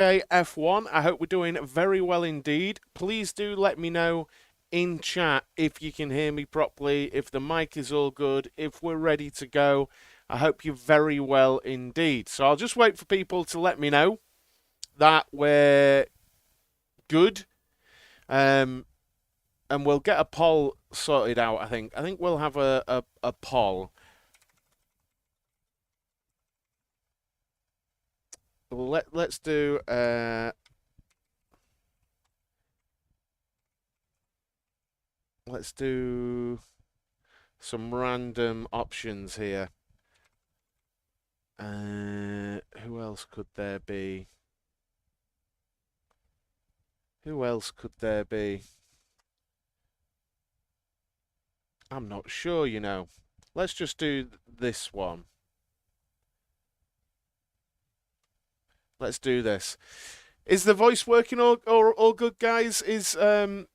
Hey F1, I hope we're doing very well indeed. Please do let me know in chat if you can hear me properly, if the mic is all good, if we're ready to go. I hope you're very well indeed. So I'll just wait for people to let me know that we're good. Um, and we'll get a poll sorted out, I think. I think we'll have a poll. Let's do let's do some random options here. Who else could there be? Who else could there be? I'm not sure, you know. Let's just do this one. Let's do this. Is the voice working all good, guys? Is the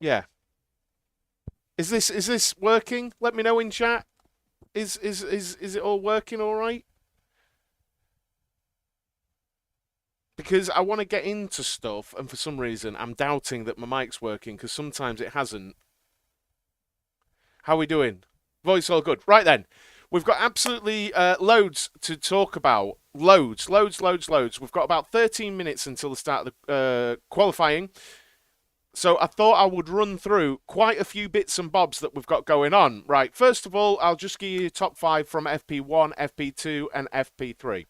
yeah. Is this working? Let me know in chat. Is it all working all right? Because I want to get into stuff, and for some reason I'm doubting that my mic's working because sometimes it hasn't. How are we doing? Voice all good. Right then. We've got absolutely loads to talk about. Loads. We've got about 13 minutes until the start of the qualifying. So I thought I would run through quite a few bits and bobs that we've got going on. Right, first of all, I'll just give you top 5 from FP1, FP2, and FP3.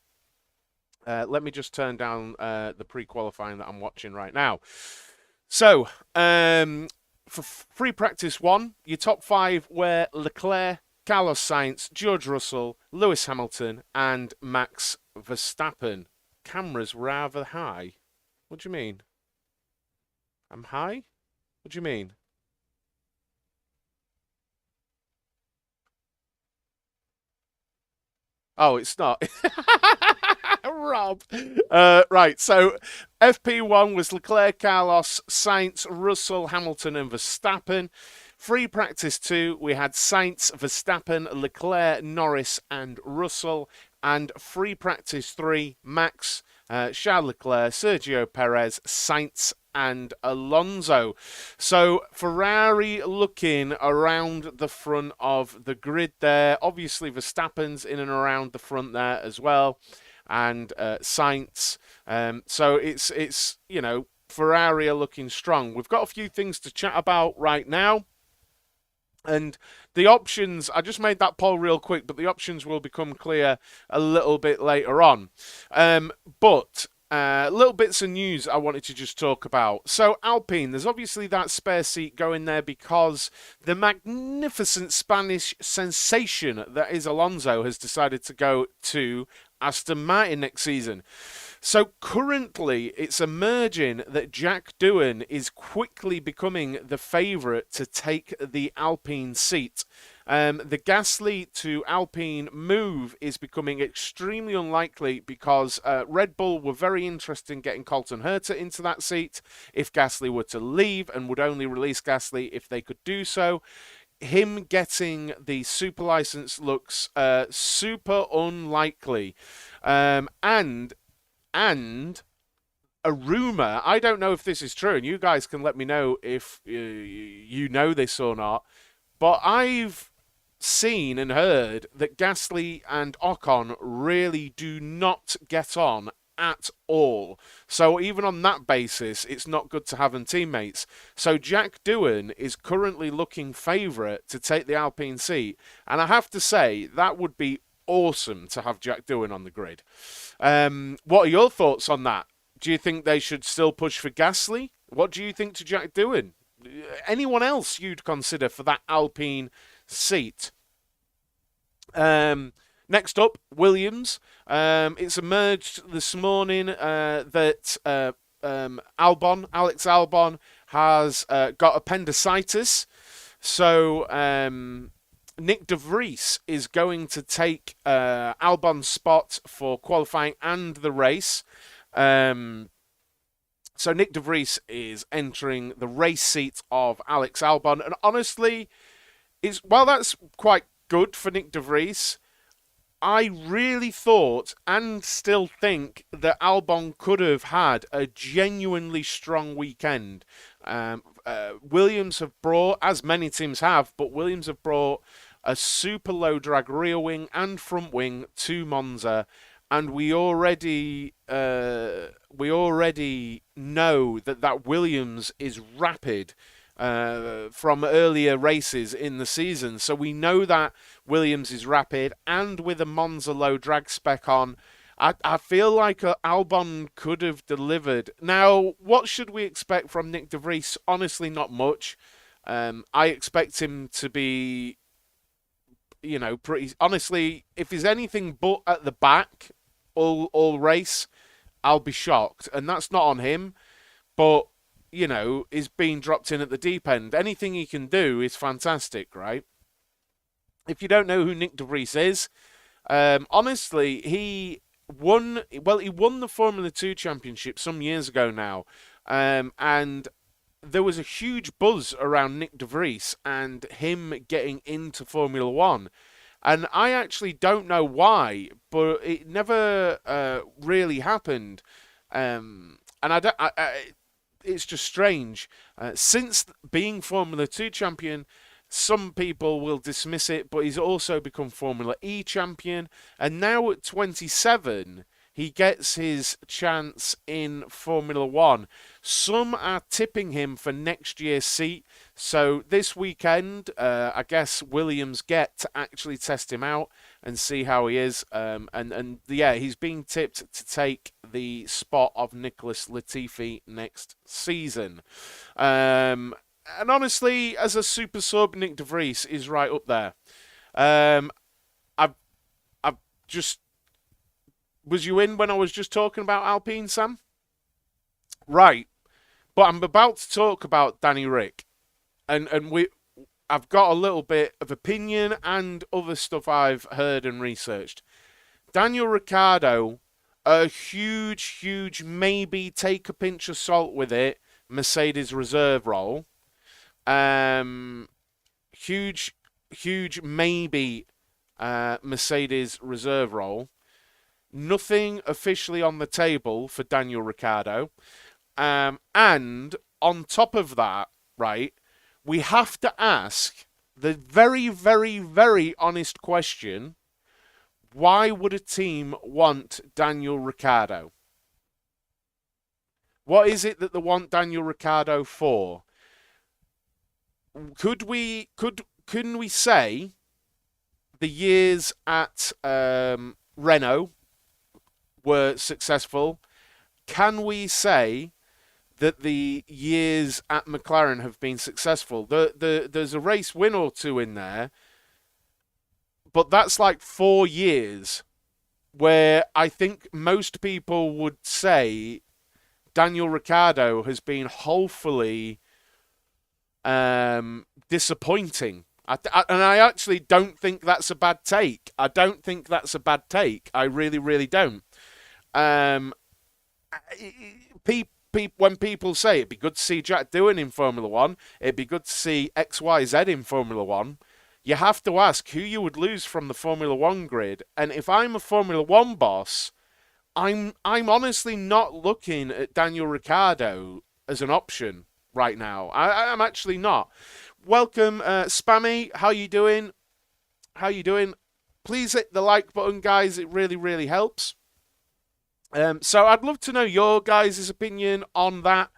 Let me just turn down the pre-qualifying that I'm watching right now. So, for free practice 1, your top 5 were Leclerc, Carlos Sainz, George Russell, Lewis Hamilton, and Max Verstappen. Camera's rather high. What do you mean? I'm high? What do you mean? Oh, it's not. Rob. Right, so FP1 was Leclerc, Carlos, Sainz, Russell, Hamilton, and Verstappen. Free practice 2, we had Sainz, Verstappen, Leclerc, Norris, and Russell. And free practice 3, Max, Charles Leclerc, Sergio Perez, Sainz, and Alonso. So Ferrari looking around the front of the grid there. Obviously, Verstappen's in and around the front there as well, and Sainz. So it's you know, Ferrari are looking strong. We've got a few things to chat about right now. And the options, I just made that poll real quick, but the options will become clear a little bit later on. But little bits of news I wanted to just talk about. So Alpine, there's obviously that spare seat going there because the magnificent Spanish sensation that is Alonso has decided to go to Aston Martin next season. So currently, it's emerging that Jack Doohan is quickly becoming the favourite to take the Alpine seat. The Gasly to Alpine move is becoming extremely unlikely because Red Bull were very interested in getting Colton Herta into that seat if Gasly were to leave, and would only release Gasly if they could do so. Him getting the super license looks super unlikely. And a rumor, I don't know if this is true, and you guys can let me know if you know this or not, but I've seen and heard that Gasly and Ocon really do not get on at all. So even on that basis, it's not good to have them teammates. So Jack Doohan is currently looking favourite to take the Alpine seat, and I have to say that would be awesome to have Jack Doohan on the grid. What are your thoughts on that? Do you think they should still push for Gasly? What do you think to Jack Doohan? Anyone else you'd consider for that Alpine seat? Next up, Williams. It's emerged this morning that Alex Albon, has got appendicitis. So Nyck de Vries is going to take Albon's spot for qualifying and the race. So Nyck de Vries is entering the race seat of Alex Albon. And honestly, while that's quite good for Nyck de Vries, I really thought and still think that Albon could have had a genuinely strong weekend. Williams have brought, as many teams have, but Williams have brought a super low drag rear wing and front wing to Monza, and we already know that Williams is rapid from earlier races in the season. So we know that Williams is rapid, and with a Monza low drag spec on, I feel like Albon could have delivered. Now, what should we expect from Nyck de Vries? Honestly, not much. I expect him to be, pretty. Honestly, if there's anything but at the back all race, I'll be shocked, and that's not on him. But is being dropped in at the deep end. Anything he can do is fantastic, right? If you don't know who Nyck de Vries is, honestly, he won the Formula 2 Championship some years ago now, and there was a huge buzz around Nyck de Vries and him getting into Formula 1. And I actually don't know why, but it never really happened. And it's just strange. Since being Formula 2 champion, some people will dismiss it, but he's also become Formula E champion. And now at 27, he gets his chance in Formula 1. Some are tipping him for next year's seat. So this weekend, I guess Williams get to actually test him out and see how he is. And yeah, he's being tipped to take the spot of Nicholas Latifi next season. And honestly, as a super sub, Nyck de Vries is right up there. I've just... Was you in when I was just talking about Alpine, Sam? Right. But I'm about to talk about Danny Rick. And I've got a little bit of opinion and other stuff I've heard and researched. Daniel Ricciardo, a huge maybe, take a pinch of salt with it, Mercedes reserve role. Huge maybe Mercedes reserve role. Nothing officially on the table for Daniel Ricciardo. And on top of that, right, we have to ask the very, very, very honest question, why would a team want Daniel Ricciardo? What is it that they want Daniel Ricciardo for? Can we say the years at Renault were successful? Can we say that the years at McLaren have been successful? There's a race win or two in there, but that's like 4 years where I think most people would say Daniel Ricciardo has been wholly disappointing. And I actually don't think that's a bad take. I don't think that's a bad take. I really, really don't. When people say it'd be good to see Jack Doohan in Formula 1, it'd be good to see XYZ in Formula 1, you have to ask who you would lose from the Formula 1 grid. And if I'm a Formula 1 boss, I'm honestly not looking at Daniel Ricciardo as an option right now. I'm actually not. Welcome, Spammy. How you doing? Please hit the like button, guys. It really, really helps. So I'd love to know your guys' opinion on that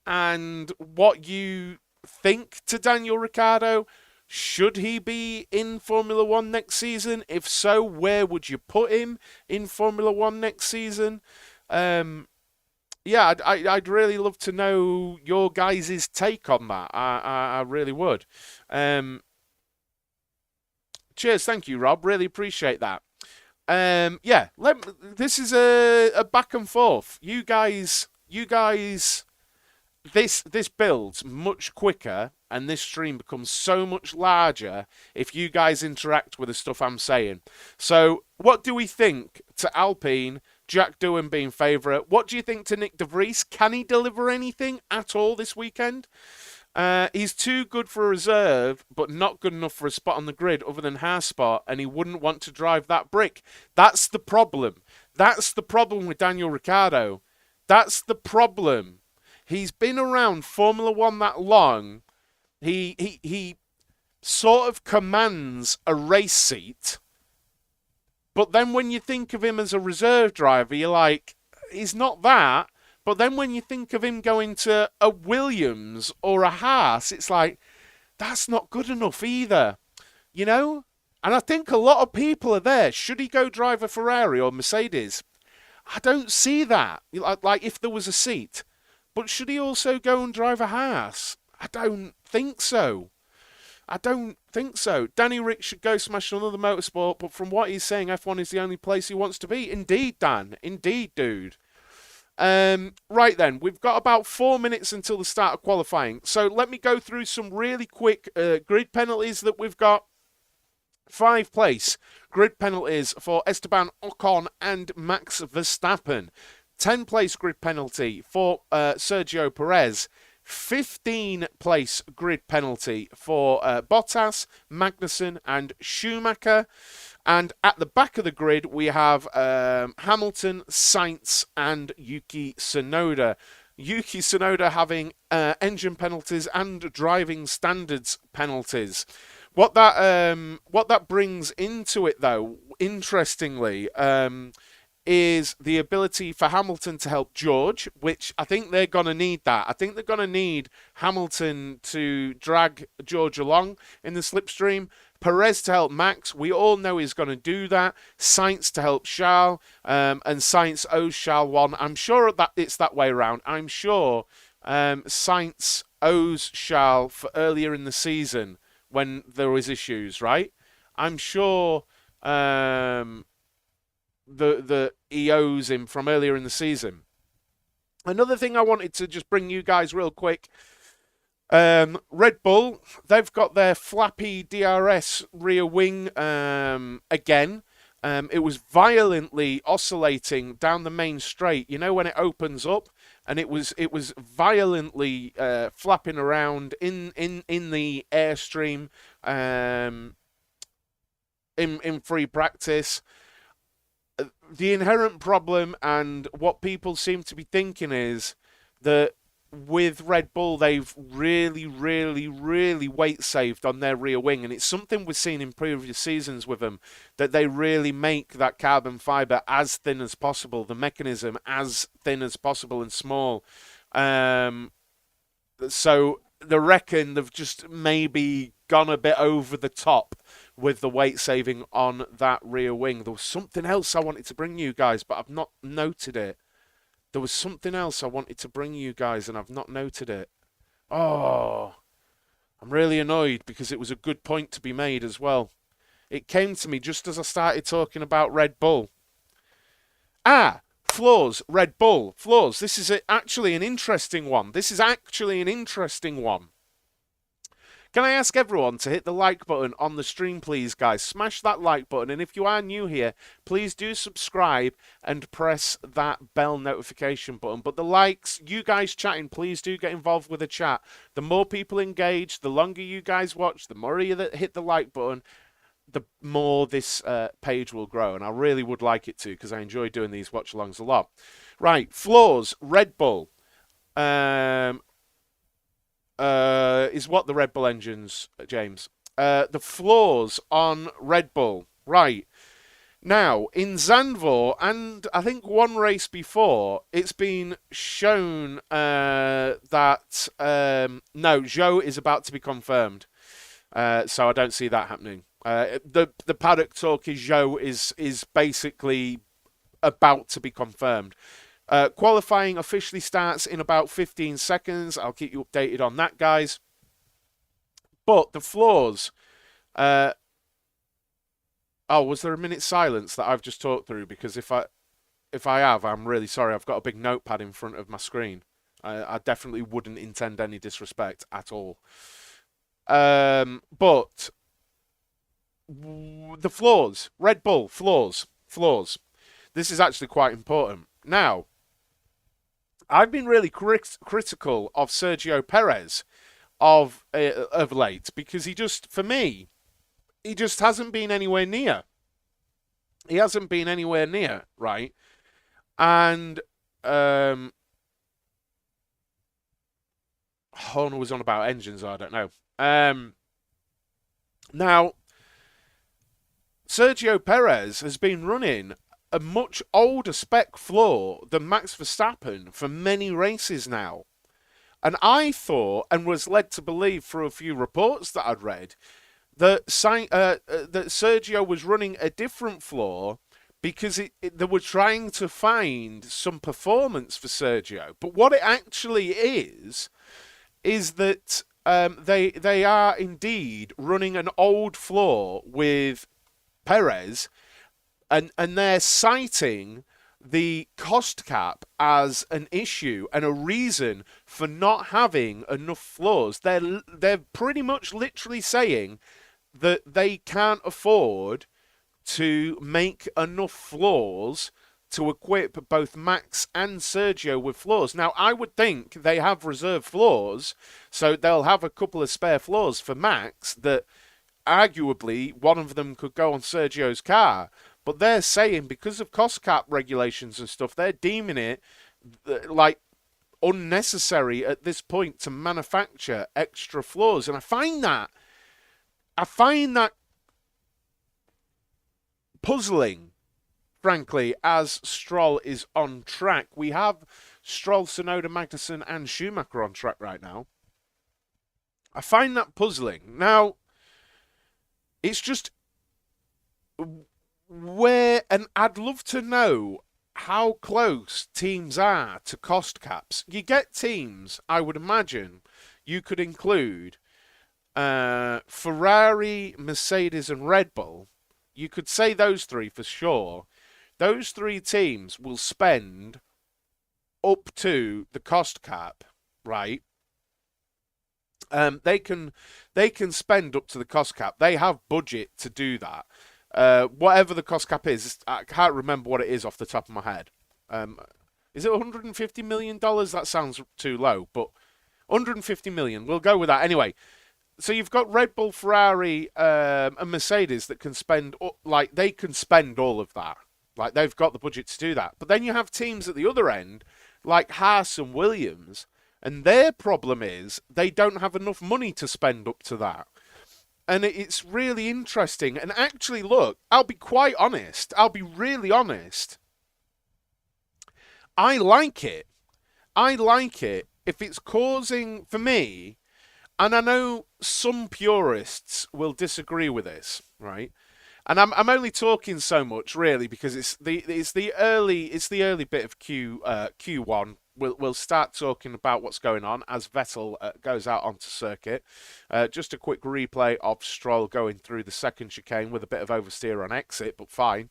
and what you think to Daniel Ricciardo. Should he be in Formula 1 next season? If so, where would you put him in Formula 1 next season? Yeah, I'd really love to know your guys' take on that. I really would. Cheers, thank you, Rob. Really appreciate that. Yeah, this is a back and forth. You guys, this builds much quicker, and this stream becomes so much larger if you guys interact with the stuff I'm saying. So, what do we think to Alpine? Jack Doohan being favourite. What do you think to Nyck de Vries? Can he deliver anything at all this weekend? He's too good for a reserve, but not good enough for a spot on the grid other than half spot, and he wouldn't want to drive that brick. That's the problem. That's the problem with Daniel Ricciardo. That's the problem. He's been around Formula One that long. He sort of commands a race seat, but then when you think of him as a reserve driver, you're like, he's not that. But then when you think of him going to a Williams or a Haas, it's like, that's not good enough either, you know? And I think a lot of people are there. Should he go drive a Ferrari or Mercedes? I don't see that. Like if there was a seat. But should he also go and drive a Haas? I don't think so. I don't think so. Danny Rick should go smash another motorsport, but from what he's saying, F1 is the only place he wants to be. Indeed, Dan. Indeed, dude. Right then, we've got about 4 minutes until the start of qualifying. So let me go through some really quick grid penalties that we've got. 5 place grid penalties for Esteban Ocon and Max Verstappen. 10 place grid penalty for Sergio Perez. 15 place grid penalty for Bottas, Magnussen and Schumacher. And at the back of the grid, we have Hamilton, Sainz, and Yuki Tsunoda. Yuki Tsunoda having engine penalties and driving standards penalties. What that brings into it, though, interestingly, is the ability for Hamilton to help George, which I think they're going to need that. I think they're going to need Hamilton to drag George along in the slipstream. Perez to help Max. We all know he's going to do that. Sainz to help Charles, and Sainz owes Charles one. I'm sure that it's that way around. I'm sure Sainz owes Charles for earlier in the season when there was issues, right? I'm sure he owes him from earlier in the season. Another thing I wanted to just bring you guys real quick. Red Bull, they've got their flappy DRS rear wing again. It was violently oscillating down the main straight. You know when it opens up, and it was violently flapping around in the airstream in free practice. The inherent problem and what people seem to be thinking is that with Red Bull, they've really, really, really weight saved on their rear wing. And it's something we've seen in previous seasons with them, that they really make that carbon fibre as thin as possible, the mechanism as thin as possible and small. So they reckon they've just maybe gone a bit over the top with the weight saving on that rear wing. There was something else I wanted to bring you guys, but I've not noted it. There was something else I wanted to bring you guys, and I've not noted it. Oh, I'm really annoyed because it was a good point to be made as well. It came to me just as I started talking about Red Bull. Flaws, Red Bull, flaws. This is actually an interesting one. Can I ask everyone to hit the like button on the stream, please, guys? Smash that like button. And if you are new here, please do subscribe and press that bell notification button. But the likes, you guys chatting, please do get involved with the chat. The more people engage, the longer you guys watch, the more you hit the like button, the more this page will grow. And I really would like it to, because I enjoy doing these watch-alongs a lot. Right, flaws, Red Bull. Is what the Red Bull engines, James. The flaws on Red Bull. Right. Now, in Zandvoort, and I think one race before, it's been shown that, no, Zhou is about to be confirmed. So I don't see that happening. The paddock talk is Zhou is basically about to be confirmed. Qualifying officially starts in about 15 seconds. I'll keep you updated on that, guys. But the flaws... was there a minute silence that I've just talked through? Because if I have, I'm really sorry. I've got a big notepad in front of my screen. I definitely wouldn't intend any disrespect at all. But the flaws. Red Bull, flaws. This is actually quite important. Now... I've been really critical of Sergio Perez of late, because he just, for me, he just hasn't been anywhere near. He hasn't been anywhere near, right? And Horner was on about engines, I don't know. Now, Sergio Perez has been running a much older spec floor than Max Verstappen for many races now. And I thought, and was led to believe through a few reports that I'd read, that Sergio was running a different floor because they were trying to find some performance for Sergio. But what it actually is that they are indeed running an old floor with Perez, and they're citing the cost cap as an issue and a reason for not having enough floors. They're pretty much literally saying that they can't afford to make enough floors to equip both Max and Sergio with floors. Now, I would think they have reserve floors, so they'll have a couple of spare floors for Max that arguably one of them could go on Sergio's car. But they're saying because of cost cap regulations and stuff, they're deeming it like unnecessary at this point to manufacture extra floors. And I find that puzzling, frankly, as Stroll is on track. We have Stroll, Tsunoda, Magnussen, and Schumacher on track right now. I find that puzzling. Now, it's just where, and I'd love to know how close teams are to cost caps. You get teams, I would imagine, you could include Ferrari, Mercedes, and Red Bull. You could say those three for sure. Those three teams will spend up to the cost cap, right? They can spend up to the cost cap. They have budget to do that. Whatever the cost cap is, I can't remember what it is off the top of my head. Is it $150 million? That sounds too low, but $150 million. We'll go with that anyway. So you've got Red Bull, Ferrari, and Mercedes that can spend, like, they can spend all of that. Like, they've got the budget to do that. But then you have teams at the other end, like Haas and Williams, and their problem is they don't have enough money to spend up to that. And it's really interesting. And actually, look, I'll be quite honest. I'll be really honest. I like it. I like it if it's causing, for me, and I know some purists will disagree with this, right? And I'm only talking so much really because it's the early bit of Q1. We'll start talking about what's going on as Vettel goes out onto circuit. Just a quick replay of Stroll going through the second chicane with a bit of oversteer on exit, but fine.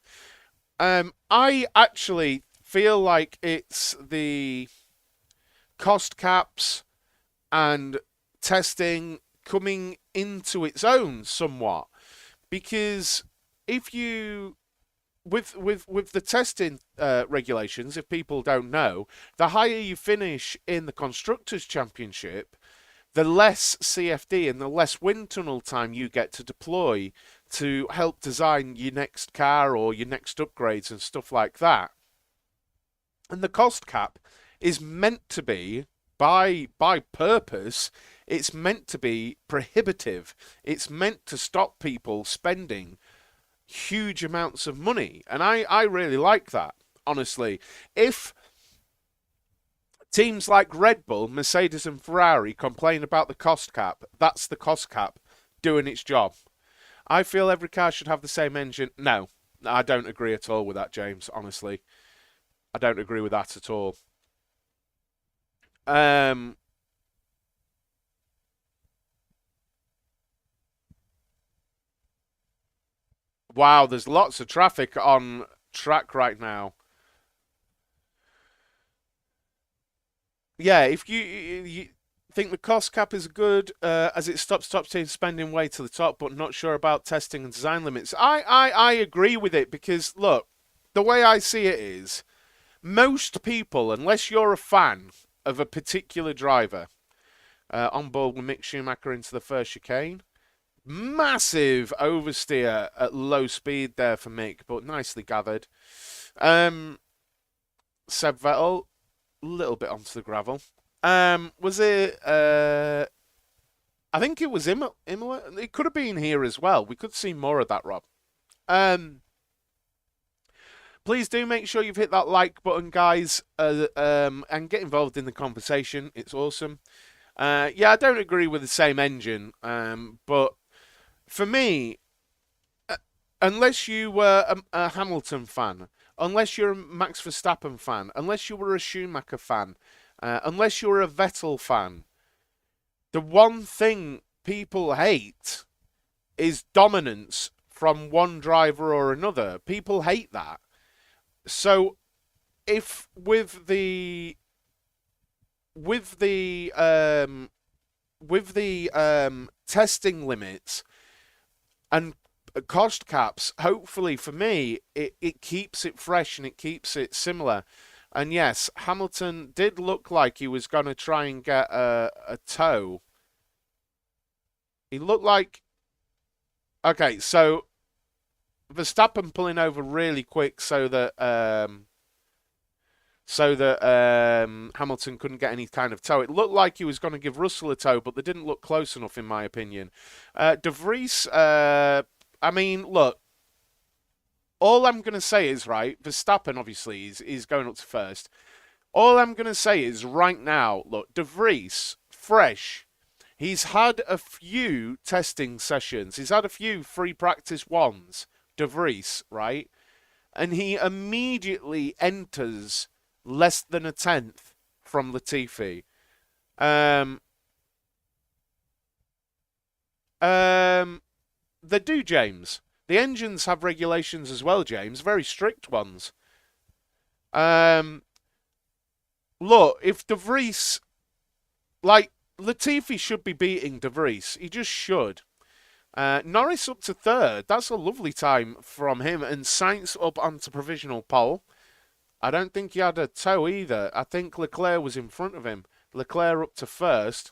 I actually feel like it's the cost caps and testing coming into its own somewhat, because if you with the testing regulations, if people don't know, the higher you finish in the Constructors' Championship, the less CFD and the less wind tunnel time you get to deploy to help design your next car or your next upgrades and stuff like that. And the cost cap is meant to be, by purpose, it's meant to be prohibitive. It's meant to stop people spending huge amounts of money. And I really like that, honestly. If teams like Red Bull, Mercedes and Ferrari complain about the cost cap, that's the cost cap doing its job. I feel every car should have the same engine. No, I don't agree at all with that, James, honestly. I don't agree with that at all. Wow, there's lots of traffic on track right now. Yeah, if you think the cost cap is good as it stops top team spending way to the top, but not sure about testing and design limits. I agree with it because, look, the way I see it is most people, unless you're a fan of a particular driver, On board with Mick Schumacher into the first chicane. Massive oversteer at low speed there for Mick, but nicely gathered. Seb Vettel, a little bit onto the gravel. Was it? I think it was Imola. It could have been here as well. We could see more of that, Rob. Please do make sure you've hit that like button, guys, and get involved in the conversation. It's awesome. Yeah, I don't agree with the same engine, but for me, unless you were a Hamilton fan, unless you're a Max Verstappen fan, unless you were a Schumacher fan, unless you're a Vettel fan, the one thing people hate is dominance from one driver or another. People hate that. So if with the testing limits and cost caps, hopefully for me, it keeps it fresh and it keeps it similar. And yes, Hamilton did look like he was going to try and get a tow. He looked like... Okay, so Verstappen pulling over really quick so that Hamilton couldn't get any kind of tow. It looked like he was going to give Russell a tow, but they didn't look close enough, in my opinion. De Vries, I mean, look, all I'm going to say is, right, Verstappen, obviously, is going up to first. All I'm going to say is, right now, look, De Vries, fresh. He's had a few testing sessions. He's had a few free practice ones, De Vries, right? And he immediately enters less than a tenth from Latifi. They do, James. The engines have regulations as well, James. Very strict ones. Look, if De Vries... Like, Latifi should be beating De Vries. He just should. Norris up to third. That's a lovely time from him. And Sainz up onto provisional pole. I don't think he had a tow either. I think Leclerc was in front of him. Leclerc up to first.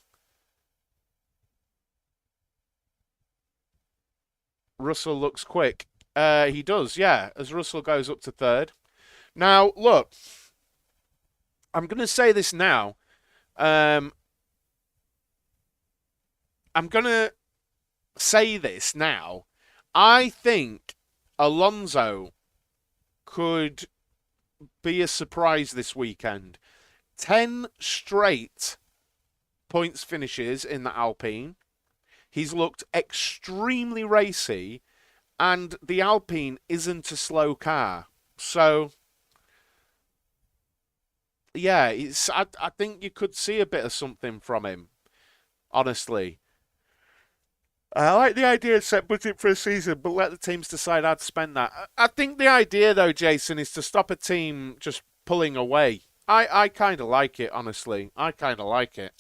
Russell looks quick. He does, yeah, as Russell goes up to third. Now, look, I'm going to say this now. I'm going to say this now. I think Alonso could be a surprise this weekend. 10 straight points finishes in the Alpine. He's looked extremely racy, and the Alpine isn't a slow car. So, yeah, I think you could see a bit of something from him, honestly. I like the idea of set budget for a season, but let the teams decide how to spend that. I think the idea, though, Jason, is to stop a team just pulling away. I kind of like it, honestly. I kind of like it.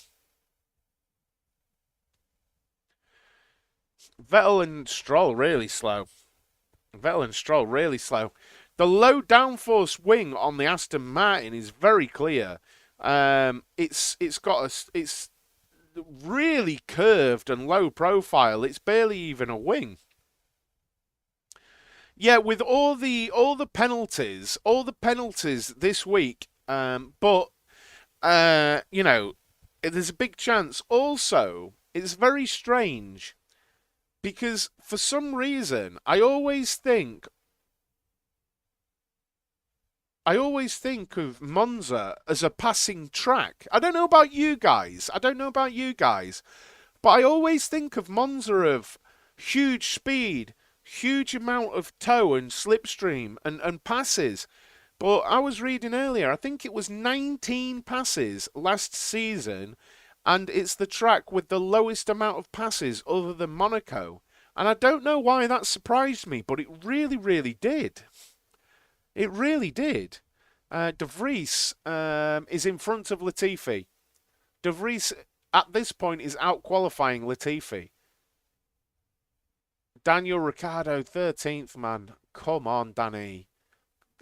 Vettel and Stroll really slow. Vettel and Stroll really slow. The low downforce wing on the Aston Martin is very clear. It's really curved and low profile. It's barely even a wing. Yeah, with all the penalties this week. But you know, there's a big chance. Also, it's very strange because for some reason I always think of Monza as a passing track. I don't know about you guys. But I always think of Monza of huge speed, huge amount of tow and slipstream and passes. But I was reading earlier, I think it was 19 passes last season, and it's the track with the lowest amount of passes other than Monaco. And I don't know why that surprised me, but it really, really did. It really did. De Vries is in front of Latifi. De Vries, at this point, is out-qualifying Latifi. Daniel Ricciardo, 13th, man. Come on, Danny.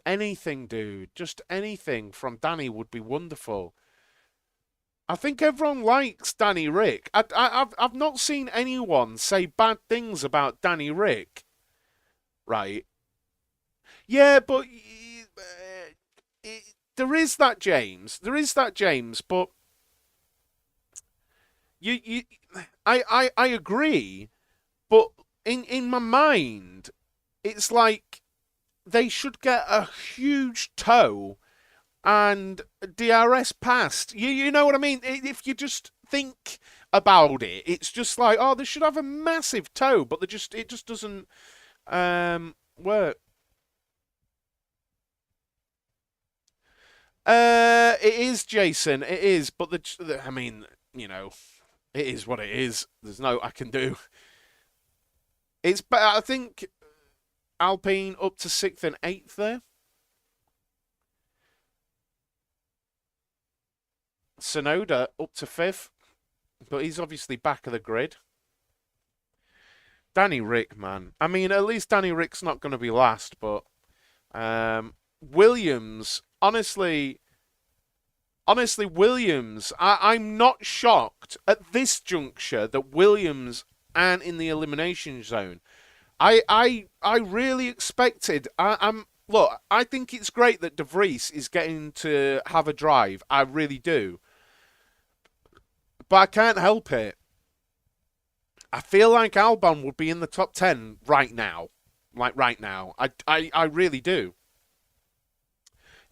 Anything, dude. Just anything from Danny would be wonderful. I think everyone likes Danny Rick. I've not seen anyone say bad things about Danny Rick, right? Yeah, but there is that James. There is that James, but you I agree, but in my mind, it's like they should get a huge toe and DRS passed. You know what I mean? If you just think about it, it's just like, oh, they should have a massive toe, but it just doesn't work. It is Jason. It is, but I mean, you know, it is what it is. There's no I can do. It's but I think Alpine up to sixth and eighth there. Sonoda up to fifth, but he's obviously back of the grid. Danny Rick, man. I mean, at least Danny Rick's not going to be last, but Williams, honestly, Williams, I'm not shocked at this juncture that Williams aren't in the elimination zone. I really expected. I'm look. I think it's great that De Vries is getting to have a drive. I really do, but I can't help it. I feel like Albon would be in the top 10 right now. Like right now. I really do.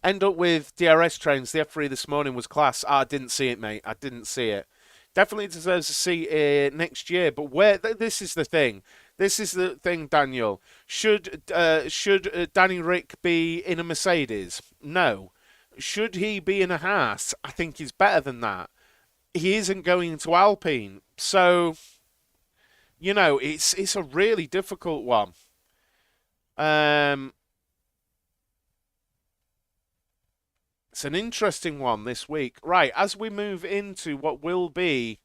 End up with DRS trains. The F3 this morning was class. I didn't see it, mate. I didn't see it. Definitely deserves a seat next year. But this is the thing. This is the thing, Daniel. Should Danny Rick be in a Mercedes? No. Should he be in a Haas? I think he's better than that. He isn't going to Alpine. So, it's a really difficult one. Um, it's an interesting one this week. Right, as we move into what will be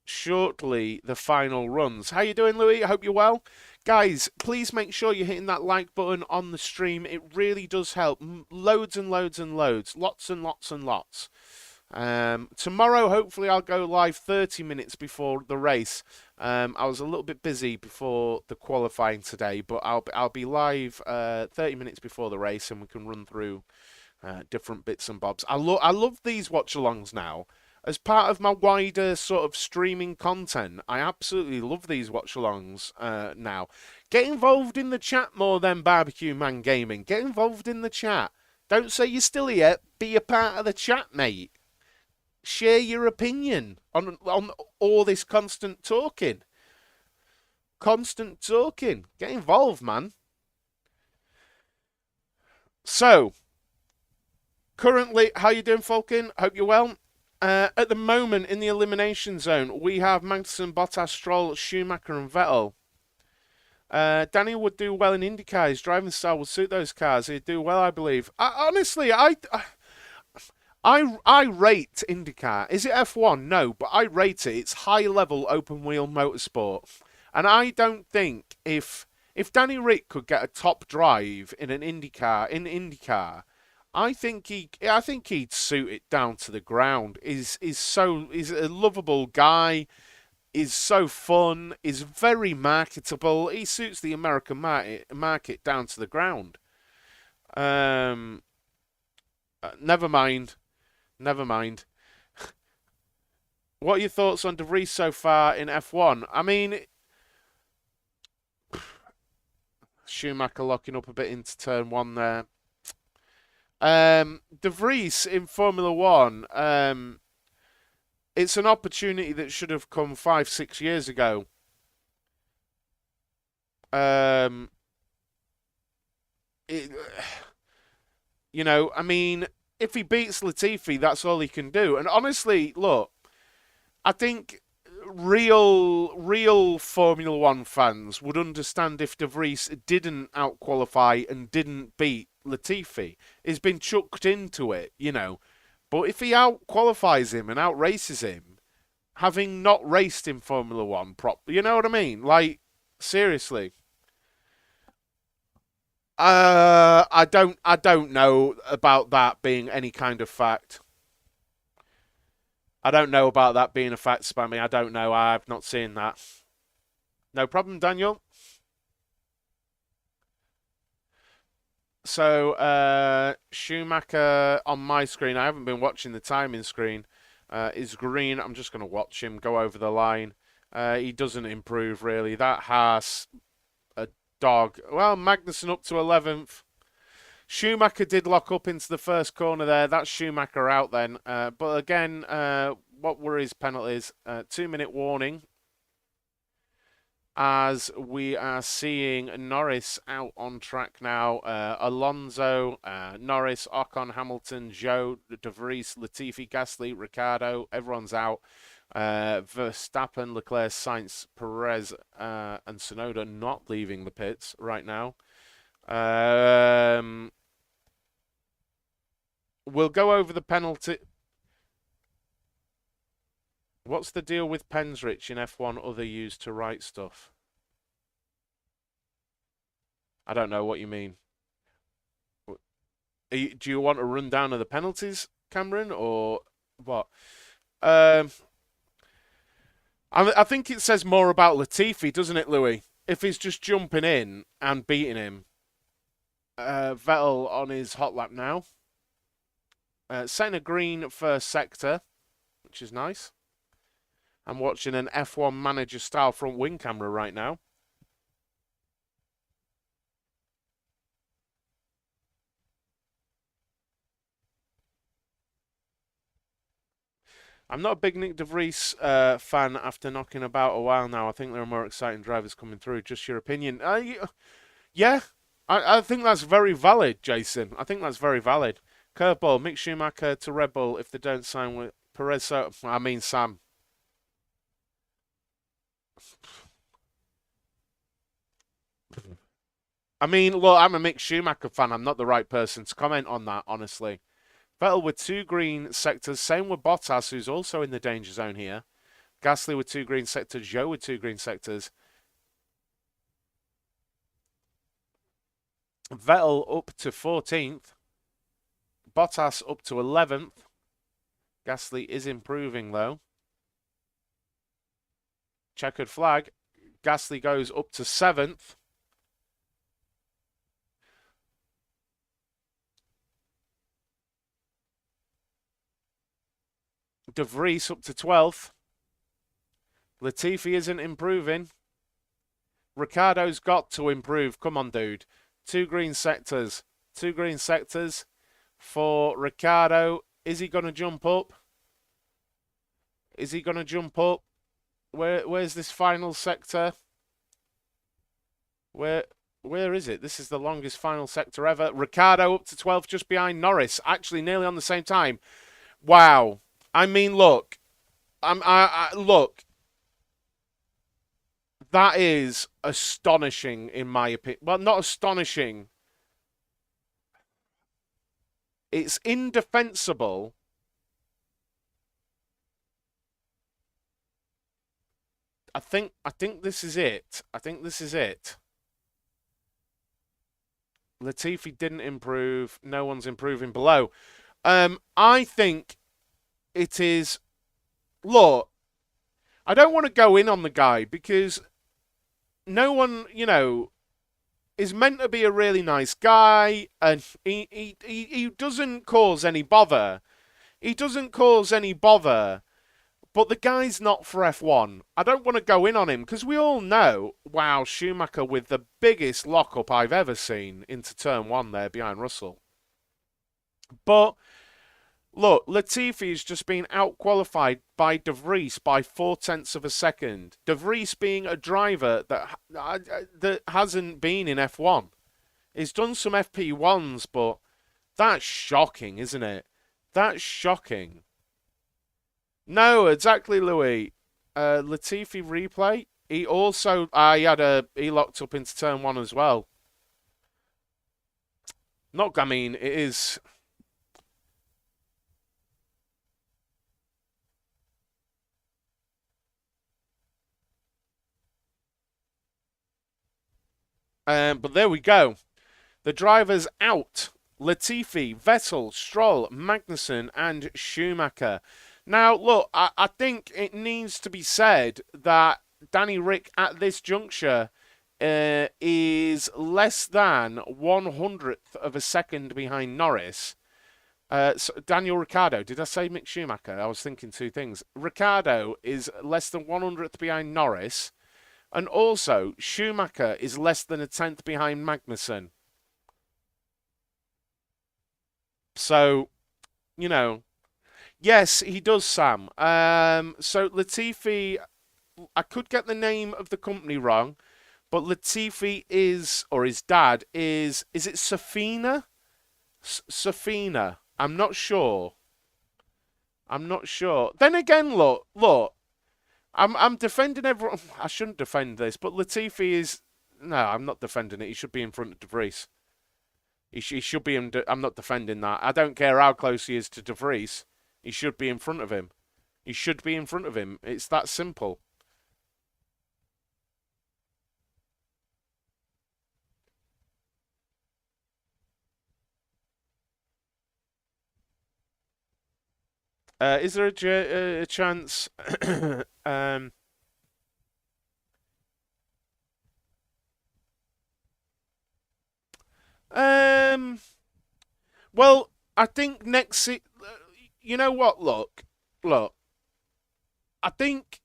shortly the final runs. How you doing, Louis? I hope you're well. Guys, please make sure you're hitting that like button on the stream. It really does help. Loads and loads and loads. Lots and lots and lots. Tomorrow, hopefully, I'll go live 30 minutes before the race. I was a little bit busy before the qualifying today, but I'll be live 30 minutes before the race, and we can run through different bits and bobs. I love these watch-alongs now. As part of my wider sort of streaming content, I absolutely love these watch-alongs now. Get involved in the chat more than Barbecue Man Gaming. Get involved in the chat. Don't say you're still here. Be a part of the chat, mate. Share your opinion on all this constant talking. Constant talking. Get involved, man. So, currently, how you doing, Falcon? Hope you're well. At the moment, in the elimination zone, we have Magnussen, Bottas, Stroll, Schumacher, and Vettel. Danny would do well in IndyCar. His driving style would suit those cars. He'd do well, I believe. Honestly, I rate IndyCar. Is it F1? No, but I rate it. It's high-level open-wheel motorsport. And I don't think if Danny Rick could get a top drive in IndyCar, I think he'd suit it down to the ground. He's a lovable guy. Is so fun. Is very marketable. He suits the American market down to the ground. Never mind. Never mind. What are your thoughts on De Vries so far in F1? I mean, Schumacher locking up a bit into turn one there. De Vries in Formula One, it's an opportunity that should have come 5-6 years ago. It, I mean, if he beats Latifi, that's all he can do. And honestly, look, I think real Formula One fans would understand if De Vries didn't outqualify and didn't beat Latifi. He's been chucked into it, But if he outqualifies him and outraces him, having not raced in Formula One you know what I mean? Like, seriously. I don't know about that being any kind of fact. I don't know about that being a fact, Spammy. I don't know. I've not seen that. No problem, Daniel. So, Schumacher on my screen, I haven't been watching the timing screen, is green. I'm just going to watch him go over the line. He doesn't improve, really. That has a dog. Well, Magnussen up to 11th. Schumacher did lock up into the first corner there. That's Schumacher out then. But again, what were his penalties? 2-minute warning, as we are seeing Norris out on track now. Alonso, Norris, Ocon, Hamilton, Zhou, De Vries, Latifi, Gasly, Ricciardo, everyone's out. Verstappen, Leclerc, Sainz, Perez, and Tsunoda not leaving the pits right now. We'll go over the penalty. What's the deal with pens, Rich, in F1 other used to write stuff? I don't know what you mean. Do you want a rundown of the penalties, Cameron, or what? I think it says more about Latifi, doesn't it, Louis? If he's just jumping in and beating him. Vettel on his hot lap now. Setting a green first sector, which is nice. I'm watching an F1 manager style front wing camera right now. I'm not a big Nyck de Vries fan after knocking about a while now. I think there are more exciting drivers coming through. Just your opinion. Yeah, I think that's very valid, Jason. I think that's very valid. Curveball, Mick Schumacher to Red Bull if they don't sign with Perez. So, I mean, Sam. I mean, look, I'm a Mick Schumacher fan. I'm not the right person to comment on that, honestly. Vettel with 2 green sectors. Same with Bottas, who's also in the danger zone here. Gasly with 2 green sectors. Zhou with 2 green sectors. Vettel up to 14th. Bottas up to 11th. Gasly is improving, though. Checkered flag. Gasly goes up to 7th. De Vries up to 12th. Latifi isn't improving. Ricciardo's got to improve. Come on, dude. 2 green sectors. 2 green sectors for Ricciardo. Is he going to jump up? Is he going to jump up? Where's this final sector? Where is it? This is the longest final sector ever. Ricciardo up to 12th, just behind Norris. Actually, nearly on the same time. Wow. I mean, look. Look. That is astonishing, in my opinion. Well, not astonishing. It's indefensible. I think this is it. I think this is it. Latifi didn't improve. No one's improving below. I think it is. Look, I don't want to go in on the guy because no one, is meant to be a really nice guy, and he doesn't cause any bother. He doesn't cause any bother. But the guy's not for F1. I don't want to go in on him because we all know, wow, Schumacher with the biggest lockup I've ever seen into turn 1 there behind Russell. But look, Latifi's just been outqualified by De Vries by 0.4 of a second. De Vries being a driver that hasn't been in F1. He's done some FP1s, but that's shocking, isn't it? That's shocking. No, exactly, Louis. Latifi replay. He also he locked up into turn 1 as well. Not, I mean, it is. But there we go. The drivers out. Latifi, Vettel, Stroll, Magnussen, and Schumacher. Now, look, I think it needs to be said that Danny Rick at this juncture is less than 100th of a second behind Norris. So Daniel Ricciardo, did I say Mick Schumacher? I was thinking two things. Ricciardo is less than 100th behind Norris, and also Schumacher is less than a tenth behind Magnussen. So, you know, yes, he does, Sam. So Latifi, I could get the name of the company wrong, but Latifi is, or his dad is it Safina? Safina. I'm not sure. I'm not sure. Then again, look. I'm defending everyone. I shouldn't defend this, but Latifi is. No, I'm not defending it. He should be in front of De Vries. He should be in. I'm not defending that. I don't care how close he is to De Vries. He should be in front of him. He should be in front of him. It's that simple. Is there a chance? um, um, well, I think you know what? Look. I think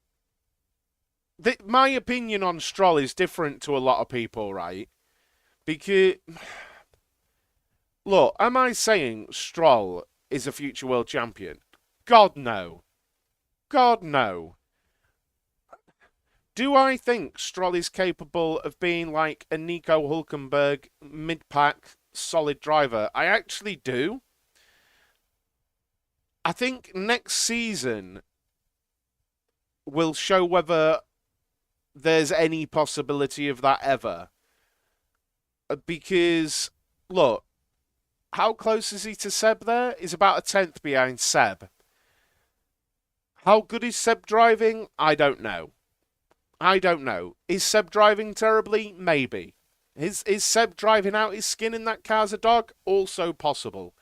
that my opinion on Stroll is different to a lot of people, right? Because look, am I saying Stroll is a future world champion? God no. God no. Do I think Stroll is capable of being like a Nico Hulkenberg mid-pack solid driver? I actually do. I think next season will show whether there's any possibility of that ever. Because, look, how close is he to Seb there? He's about a tenth behind Seb. How good is Seb driving? I don't know. I don't know. Is Seb driving terribly? Maybe. Is Seb driving out his skin in that car as a dog? Also possible.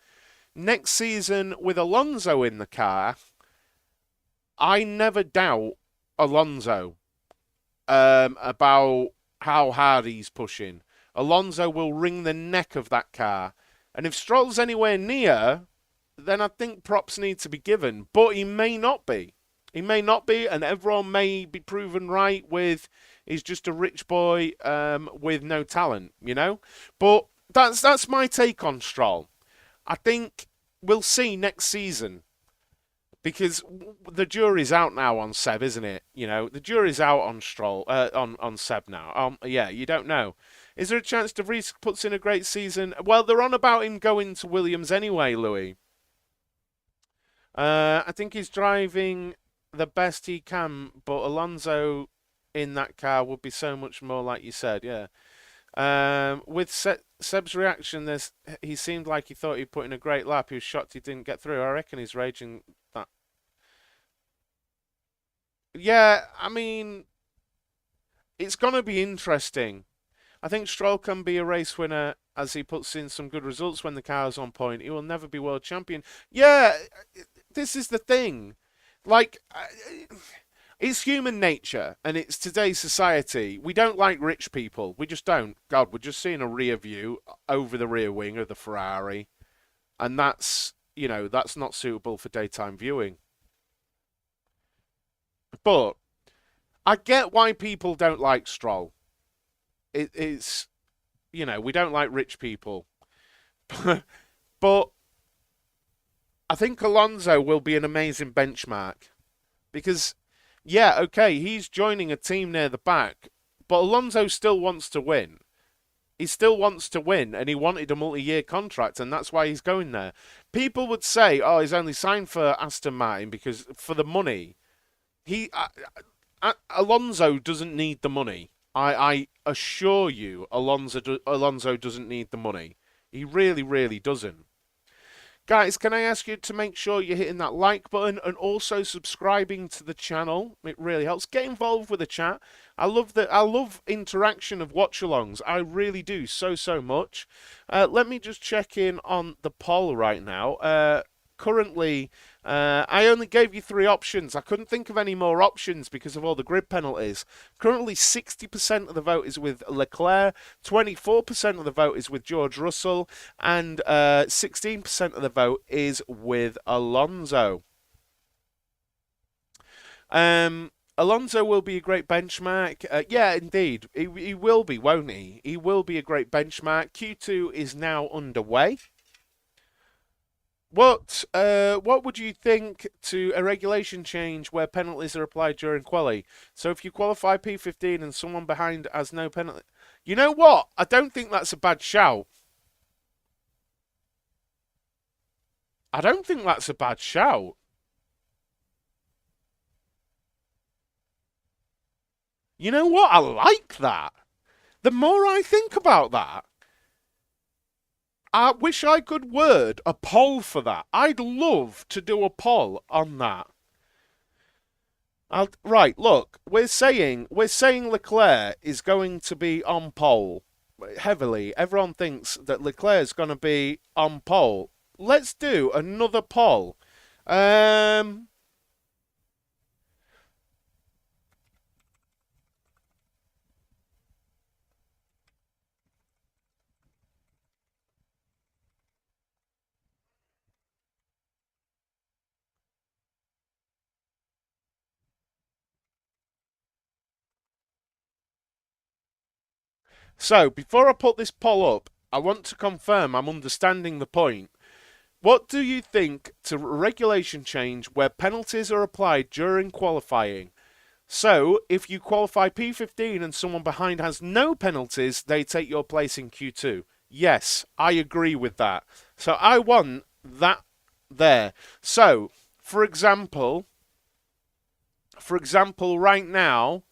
Next season, with Alonso in the car, I never doubt Alonso about how hard he's pushing. Alonso will wring the neck of that car. And if Stroll's anywhere near, then I think props need to be given. But he may not be. He may not be, and everyone may be proven right with he's just a rich boy with no talent, you know? But that's my take on Stroll. I think we'll see next season. Because the jury's out now on Seb, isn't it? You know, the jury's out on Stroll, on Seb now. Yeah, you don't know. Is there a chance De Vries puts in a great season? Well, they're on about him going to Williams anyway, Louis. I think he's driving the best he can, but Alonso in that car would be so much more, like you said, yeah. With Seb's reaction, he seemed like he thought he'd put in a great lap. He was shocked he didn't get through. I reckon he's raging that. Yeah, I mean, it's going to be interesting. I think Stroll can be a race winner as he puts in some good results when the car's on point. He will never be world champion. Yeah, this is the thing. Like, it's human nature and it's today's society. We don't like rich people. We just don't. God, we're just seeing a rear view over the rear wing of the Ferrari. And that's not suitable for daytime viewing. But I get why people don't like Stroll. It's, we don't like rich people. But I think Alonso will be an amazing benchmark. Because, yeah, okay, he's joining a team near the back, but Alonso still wants to win. He still wants to win, and he wanted a multi-year contract, and that's why he's going there. People would say, oh, he's only signed for Aston Martin because for the money. Alonso doesn't need the money. I assure you, Alonso doesn't need the money. He really, really doesn't. Guys, can I ask you to make sure you're hitting that like button and also subscribing to the channel? It really helps. Get involved with the chat. I love interaction of watch-alongs. I really do so much. Let me just check in on the poll right now. currently, I only gave you three options. I couldn't think of any more options because of all the grid penalties. Currently, 60% of the vote is with Leclerc, 24% of the vote is with George Russell, and 16% of the vote is with Alonso. Alonso will be a great benchmark. Yeah, indeed. He will be, won't he? He will be a great benchmark. Q2 is now underway. What would you think to a regulation change where penalties are applied during quali? So if you qualify P15 and someone behind has no penalty, you know what? I don't think that's a bad shout. I don't think that's a bad shout. You know what? I like that. The more I think about that, I wish I could word a poll for that. I'd love to do a poll on that. Right, look, we're saying Leclerc is going to be on pole heavily. Everyone thinks that Leclerc is going to be on pole. Let's do another poll. Um, so before I put this poll up, I want to confirm I'm understanding the point. What do you think to regulation change where penalties are applied during qualifying? So, if you qualify P15 and someone behind has no penalties, they take your place in Q2. Yes, I agree with that. So, I want that there. So, for example, right now,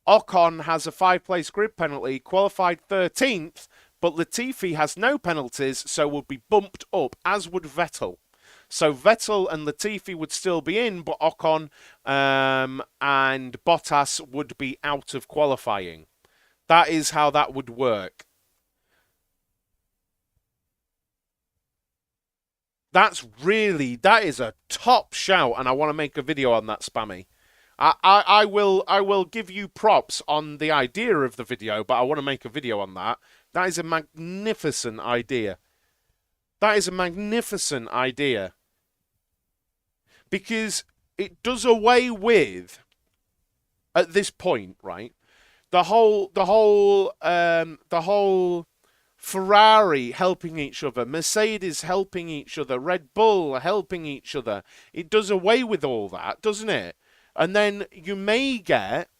Ocon has a 5-place grid penalty, qualified 13th, but Latifi has no penalties, so would be bumped up, as would Vettel. So Vettel and Latifi would still be in, but Ocon and Bottas would be out of qualifying. That is how that would work. That is a top shout, and I want to make a video on that, Spammy. I will give you props on the idea of the video, but I want to make a video on that. That is a magnificent idea. That is a magnificent idea. Because it does away with, at this point, right, the whole Ferrari helping each other, Mercedes helping each other, Red Bull helping each other. It does away with all that, doesn't it? And then you may get,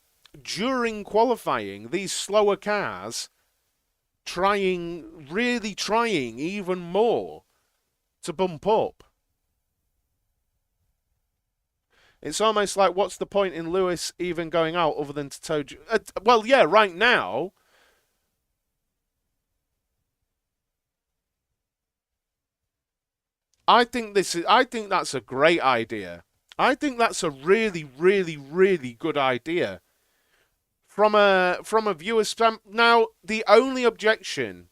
during qualifying, these slower cars really trying even more to bump up. It's almost like, what's the point in Lewis even going out other than to tow? Well, yeah, right now. I think that's a great idea. I think that's a really, really, really good idea. From a viewer's stand. Now, the only objection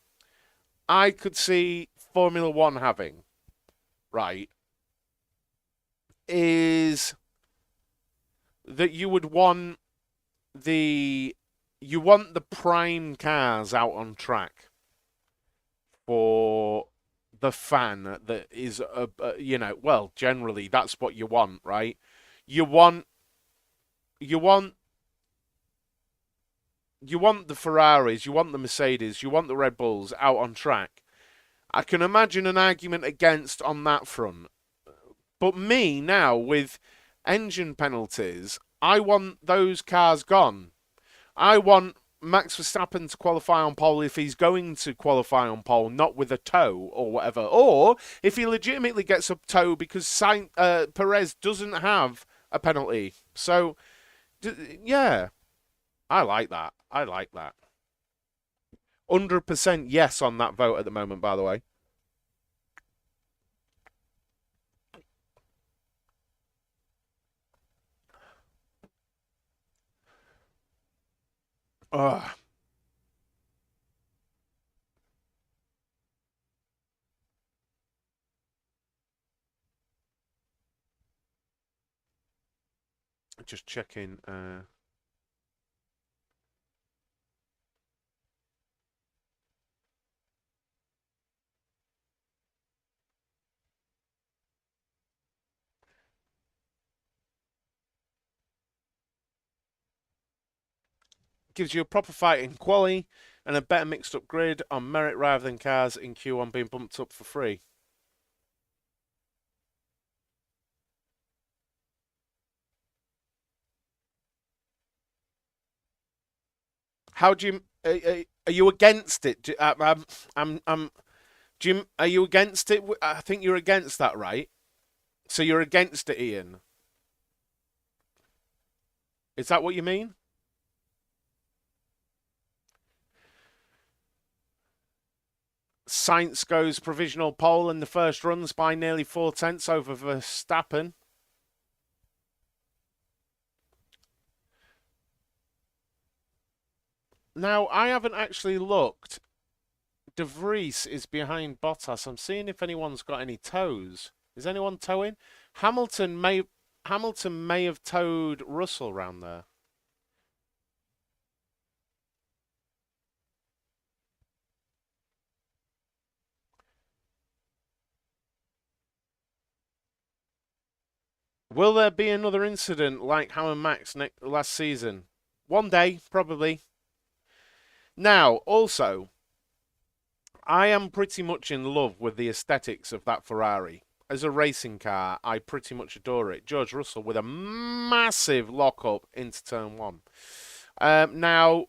I could see Formula One having, right, is that you want the prime cars out on track for the fan that is well, generally that's what you want, right? You want you want you want the Ferraris, you want the Mercedes, you want the Red Bulls out on track. I can imagine an argument against on that front. But me now with engine penalties, I want those cars gone. I want Max Verstappen to qualify on pole if he's going to qualify on pole, not with a tow or whatever. Or if he legitimately gets a tow because Perez doesn't have a penalty. So, yeah, I like that. I like that. 100% yes on that vote at the moment, by the way. Ugh. Just checking. Gives you a proper fight in quali and a better mixed up grid on merit rather than cars in Q1 being bumped up for free. How do you are you against it? Are you against it? I think you're against that, right? So you're against it, Ian. Is that what you mean? Sainz goes provisional pole in the first runs by nearly 4/10 over Verstappen. Now, I haven't actually looked. De Vries is behind Bottas. I'm seeing if anyone's got any toes. Is anyone towing? Hamilton may have towed Russell round there. Will there be another incident like Ham and Max last season? One day, probably. Now, also, I am pretty much in love with the aesthetics of that Ferrari. As a racing car, I pretty much adore it. George Russell with a massive lock-up into turn one. Now,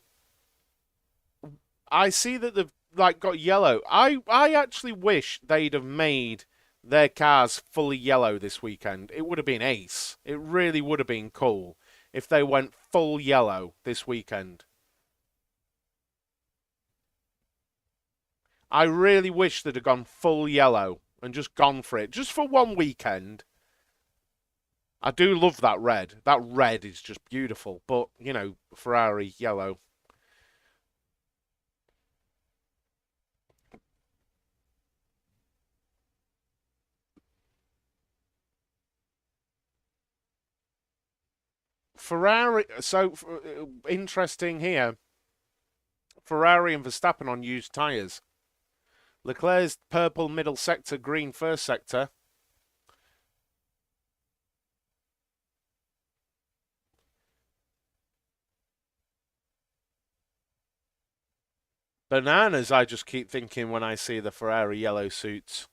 I see that they've got yellow. I actually wish they'd have made their cars fully yellow this weekend. It would have been ace. It really would have been cool if they went full yellow this weekend. I really wish they'd have gone full yellow and just gone for it, just for one weekend. I do love that red. That red is just beautiful, but, you know, Ferrari yellow. Ferrari, so interesting here. Ferrari and Verstappen on used tyres. Leclerc's purple middle sector, green first sector. Bananas, I just keep thinking when I see the Ferrari yellow suits.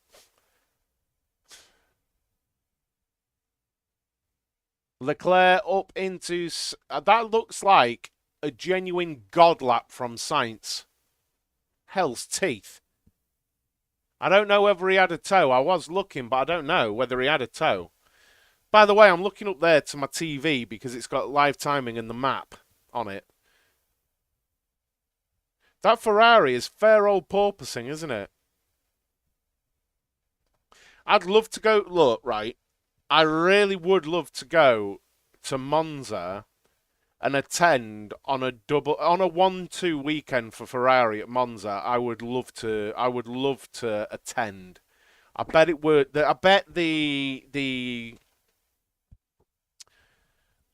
Leclerc up into... that looks like a genuine god lap from Sainz. Hell's teeth. I don't know whether he had a toe. I was looking, but I don't know whether he had a toe. By the way, I'm looking up there to my TV because it's got live timing and the map on it. That Ferrari is fair old porpoising, isn't it? I'd love to go... Look, right. I really would love to go to Monza and attend on a 1-2 weekend for Ferrari at Monza. I would love to attend. I bet it would. I bet the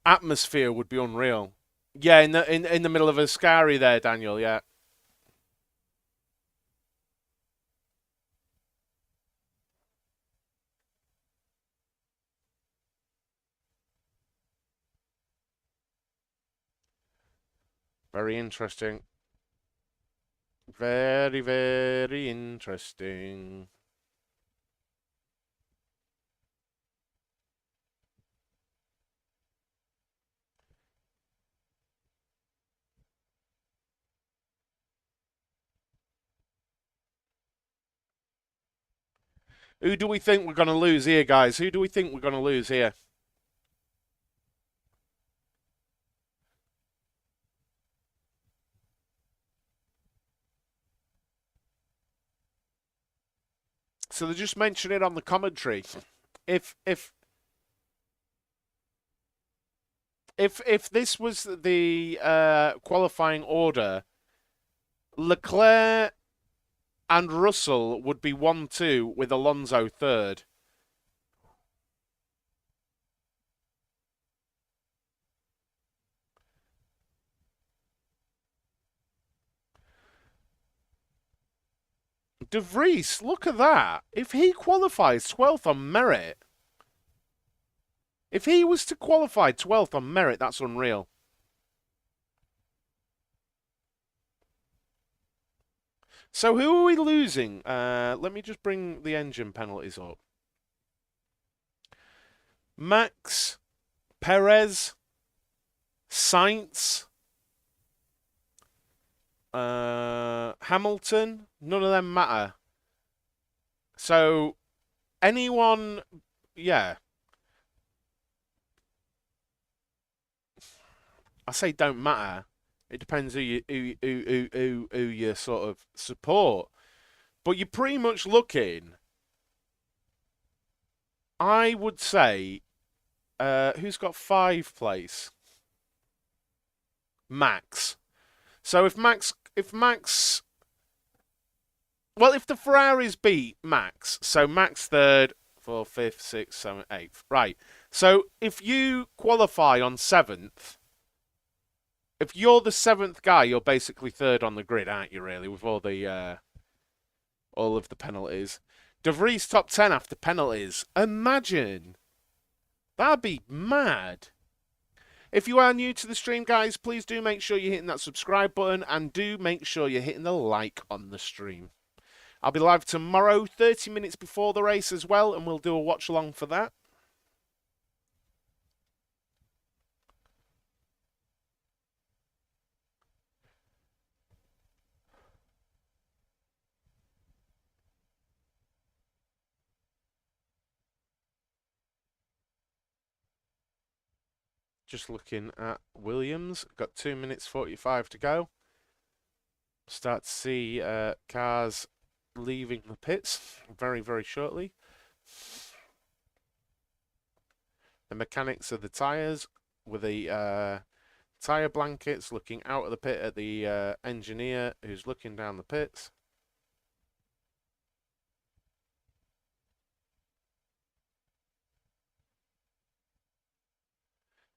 atmosphere would be unreal. Yeah, in the middle of a scary there, Daniel. Yeah. Very interesting. Very, very interesting. Who do we think we're going to lose here, guys? Who do we think we're going to lose here? So they just mentioned it on the commentary. If this was the qualifying order, Leclerc and Russell would be 1-2 with Alonso third. De Vries, look at that. If he qualifies 12th on merit, if he was to qualify 12th on merit, that's unreal. So who are we losing? Let me just bring the engine penalties up. Max, Perez, Sainz, Hamilton, none of them matter. So anyone, yeah. I say don't matter. It depends who you sort of support. But you're pretty much looking, I would say, who's got 5th place? Max. So if the Ferraris beat Max, so Max 3rd, 4th, 5th, 6th, 7th, 8th, right. So if you qualify on 7th, if you're the 7th guy, you're basically 3rd on the grid, aren't you? Really, with all of the penalties. De Vries top 10 after penalties. Imagine. That'd be mad. If you are new to the stream, guys, please do make sure you're hitting that subscribe button and do make sure you're hitting the like on the stream. I'll be live tomorrow, 30 minutes before the race as well, and we'll do a watch along for that. Just looking at Williams. Got 2 minutes 45 to go. Start to see cars leaving the pits very, very shortly. The mechanics of the tyres with the tyre blankets looking out of the pit at the engineer who's looking down the pits.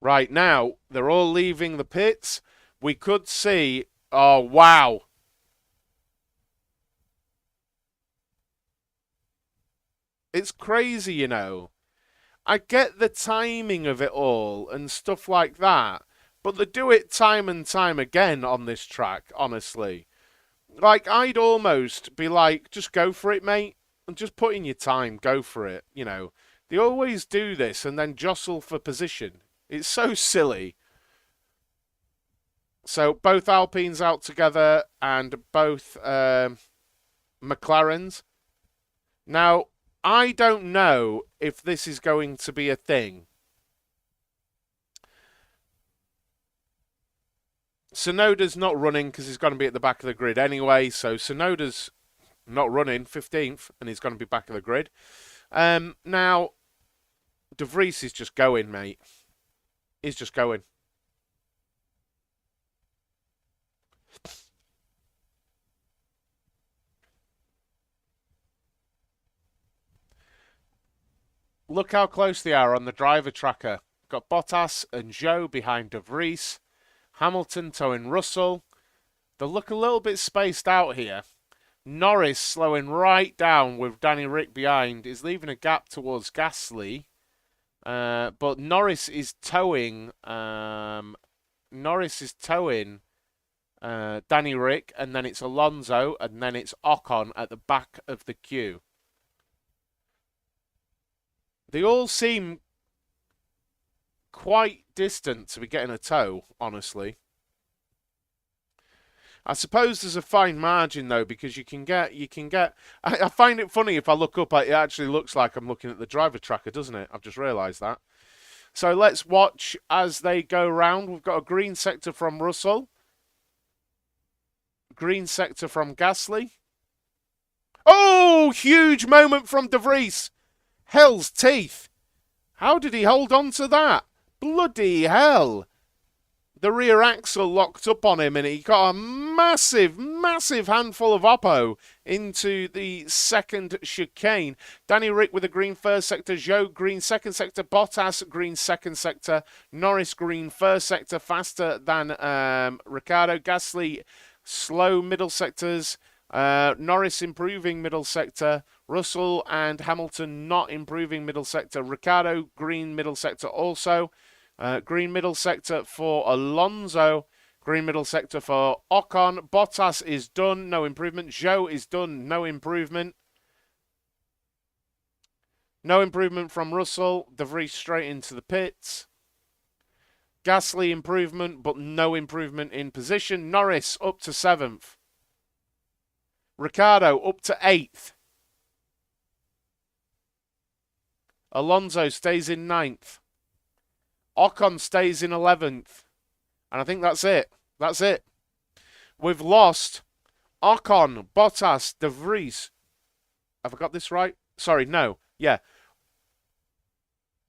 Right now, they're all leaving the pits. We could see, oh wow. It's crazy, you know. I get the timing of it all and stuff like that, but they do it time and time again on this track, honestly. Like, I'd almost be like, just go for it, mate. And just put in your time, go for it, you know. They always do this and then jostle for position. It's so silly. So both Alpines out together and both McLarens. Now, I don't know if this is going to be a thing. Sonoda's not running because he's going to be at the back of the grid anyway. So Sonoda's not running, 15th, and he's going to be back of the grid. Now, De Vries is just going, mate. He's just going. Look how close they are on the driver tracker. Got Bottas and Zhou behind De Vries. Hamilton towing Russell. They look a little bit spaced out here. Norris slowing right down with Danny Rick behind. Is leaving a gap towards Gasly. But Norris is towing. Danny Rick, and then it's Alonso, and then it's Ocon at the back of the queue. They all seem quite distant to be getting a tow, honestly. I suppose there's a fine margin though, because you can get. I find it funny if I look up. It actually looks like I'm looking at the driver tracker, doesn't it? I've just realised that. So let's watch as they go round. We've got a green sector from Russell, green sector from Gasly. Oh, huge moment from De Vries. Hell's teeth. How did he hold on to that? Bloody hell. The rear axle locked up on him and he got a massive, massive handful of oppo into the second chicane. Danny Rick with a green first sector, Zhou green second sector, Bottas green second sector, Norris green first sector, faster than Ricciardo. Gasly slow middle sectors, Norris improving middle sector. Russell and Hamilton not improving middle sector. Ricciardo, green middle sector also. Green middle sector for Alonso. Green middle sector for Ocon. Bottas is done, no improvement. Zhou is done, no improvement. No improvement from Russell. De Vries straight into the pits. Gasly improvement, but no improvement in position. Norris up to 7th. Ricciardo up to 8th. Alonso stays in 9th. Ocon stays in 11th. And I think that's it. That's it. We've lost Ocon, Bottas, De Vries. Have I got this right? Sorry, no. Yeah.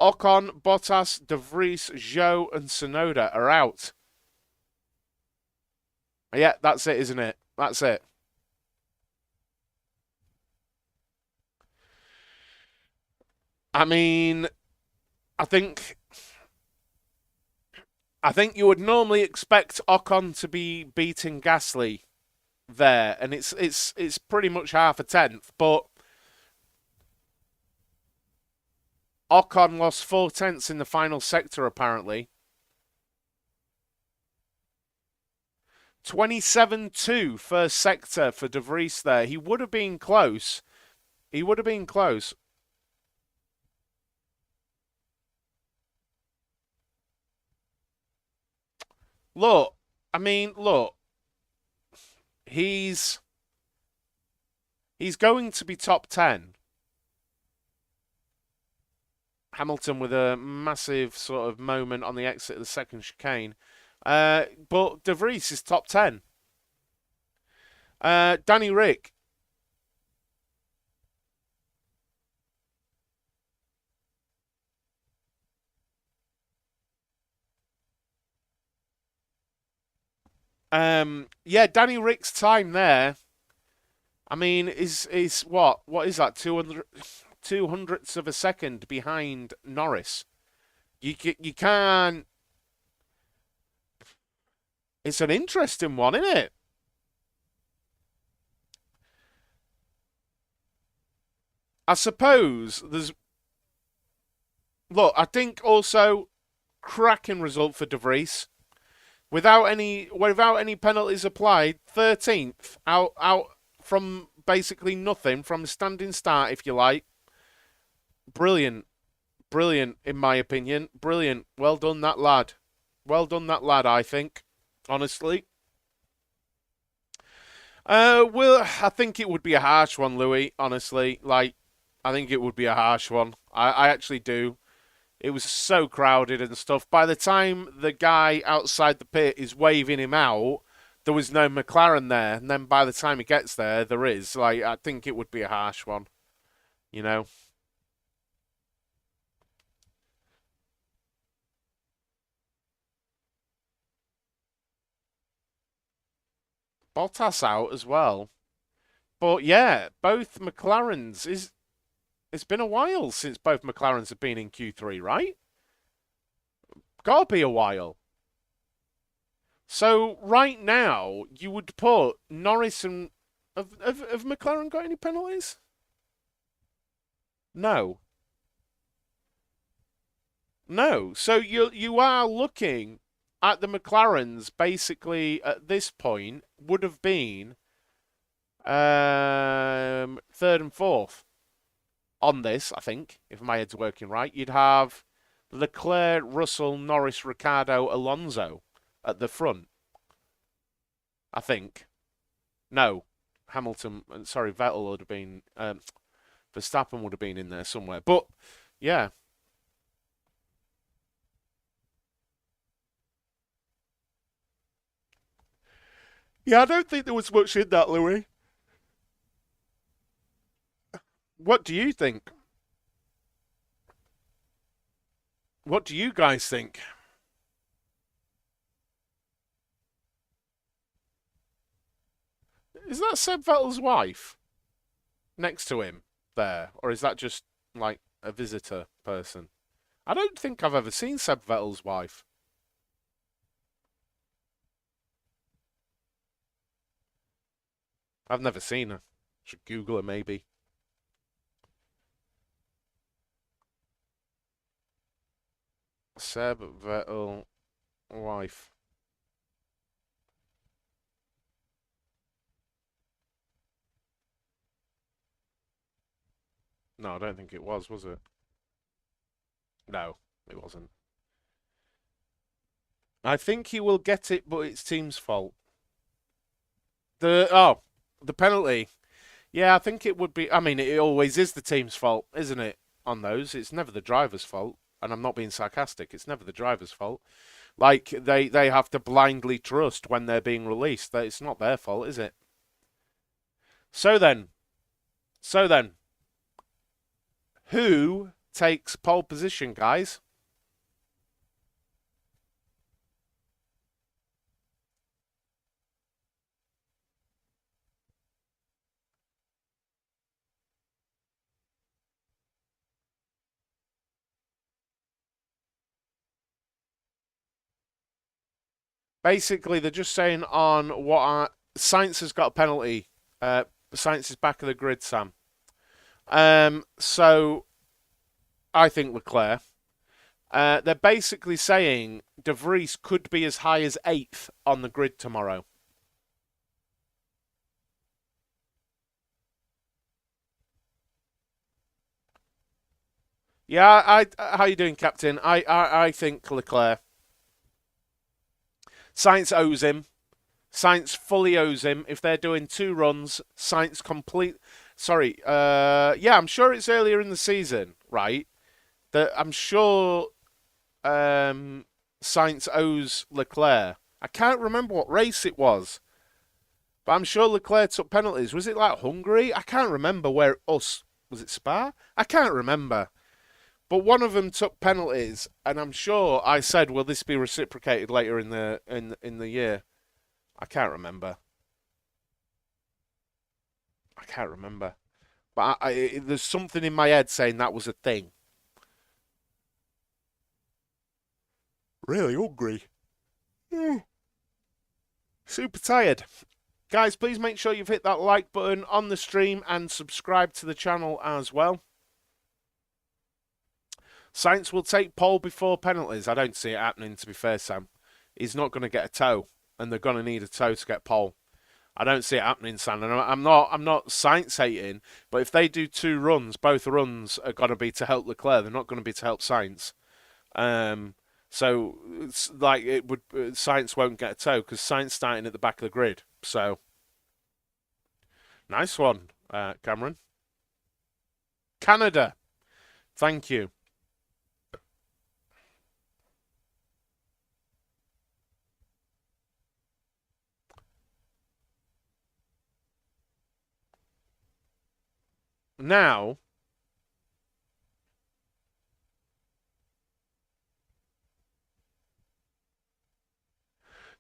Ocon, Bottas, De Vries, Zhou, and Tsunoda are out. Yeah, that's it, isn't it? That's it. I mean, I think you would normally expect Ocon to be beating Gasly there, and it's pretty much half a tenth, but Ocon lost 4/10 in the final sector apparently. 27-2 first sector for De Vries there. He would have been close. He would have been close. Look, I mean, look. He's going to be top 10. Hamilton with a massive sort of moment on the exit of the second chicane. But De Vries is top 10. Danny Rick. Yeah, Danny Rick's time there. I mean, is what? What is that? 200ths of a second behind Norris. You can't. It's an interesting one, isn't it? I suppose there's. Look, I think also cracking result for De Vries. Without any penalties applied, 13th out from basically nothing, from standing start, if you like. Brilliant, brilliant in my opinion. Brilliant. Well done, that lad. Well done, that lad. I think, honestly. Well, I think it would be a harsh one, Louis. Honestly, like, I think it would be a harsh one. I actually do. It was so crowded and stuff. By the time the guy outside the pit is waving him out, there was no McLaren there. And then by the time he gets there, there is. Like, I think it would be a harsh one, you know. Bottas out as well. But yeah, both McLarens is it's been a while since both McLarens have been in Q3, right? Gotta be a while. So right now, you would put Norris and have McLaren got any penalties? No. No. So you are looking at the McLarens basically at this point would have been third and fourth on this, I think, if my head's working right. You'd have Leclerc, Russell, Norris, Ricciardo, Alonso at the front, I think. No, Hamilton, sorry, Vettel would have been, Verstappen would have been in there somewhere. But, yeah. Yeah, I don't think there was much in that, Louis. What do you think? What do you guys think? Is that Seb Vettel's wife next to him there? Or is that just like a visitor person? I don't think I've ever seen Seb Vettel's wife. I've never seen her. Should Google her maybe. Seb Vettel wife. No, I don't think it was it? No, it wasn't. I think he will get it, but it's team's fault. The penalty. Yeah, I think it would be. I mean, it always is the team's fault, isn't it? On those, it's never the driver's fault. And I'm not being sarcastic. It's never the driver's fault. Like they have to blindly trust when they're being released. That it's not their fault, is it? So then, so then, who takes pole position, guys? Basically, they're just saying on Sainz has got a penalty. Sainz is back of the grid, Sam. So I think Leclerc. They're basically saying De Vries could be as high as eighth on the grid tomorrow. Yeah, how you doing, Captain? I think Leclerc. Sainz owes him. Sainz fully owes him. If they're doing two runs, Sainz complete. Sorry, yeah, I'm sure it's earlier in the season, right? That I'm sure Sainz owes Leclerc. I can't remember what race it was, but I'm sure Leclerc took penalties. Was it like Hungary? I can't remember where us was it Spa? I can't remember. But one of them took penalties, and I'm sure I said, "Will this be reciprocated later in the year?" I can't remember. I can't remember. But there's something in my head saying that was a thing. Really hungry. Mm. Super tired. Guys, please make sure you've hit that like button on the stream and subscribe to the channel as well. Sainz will take pole before penalties. I don't see it happening, to be fair, Sam. He's not going to get a toe, and they're going to need a toe to get pole. I don't see it happening, Sam. And I'm not Sainz hating, but if they do two runs, both runs are going to be to help Leclerc. They're not going to be to help Sainz. So it's like it would Sainz won't get a toe because Sainz starting at the back of the grid. So nice one, Cameron. Canada, thank you. Now,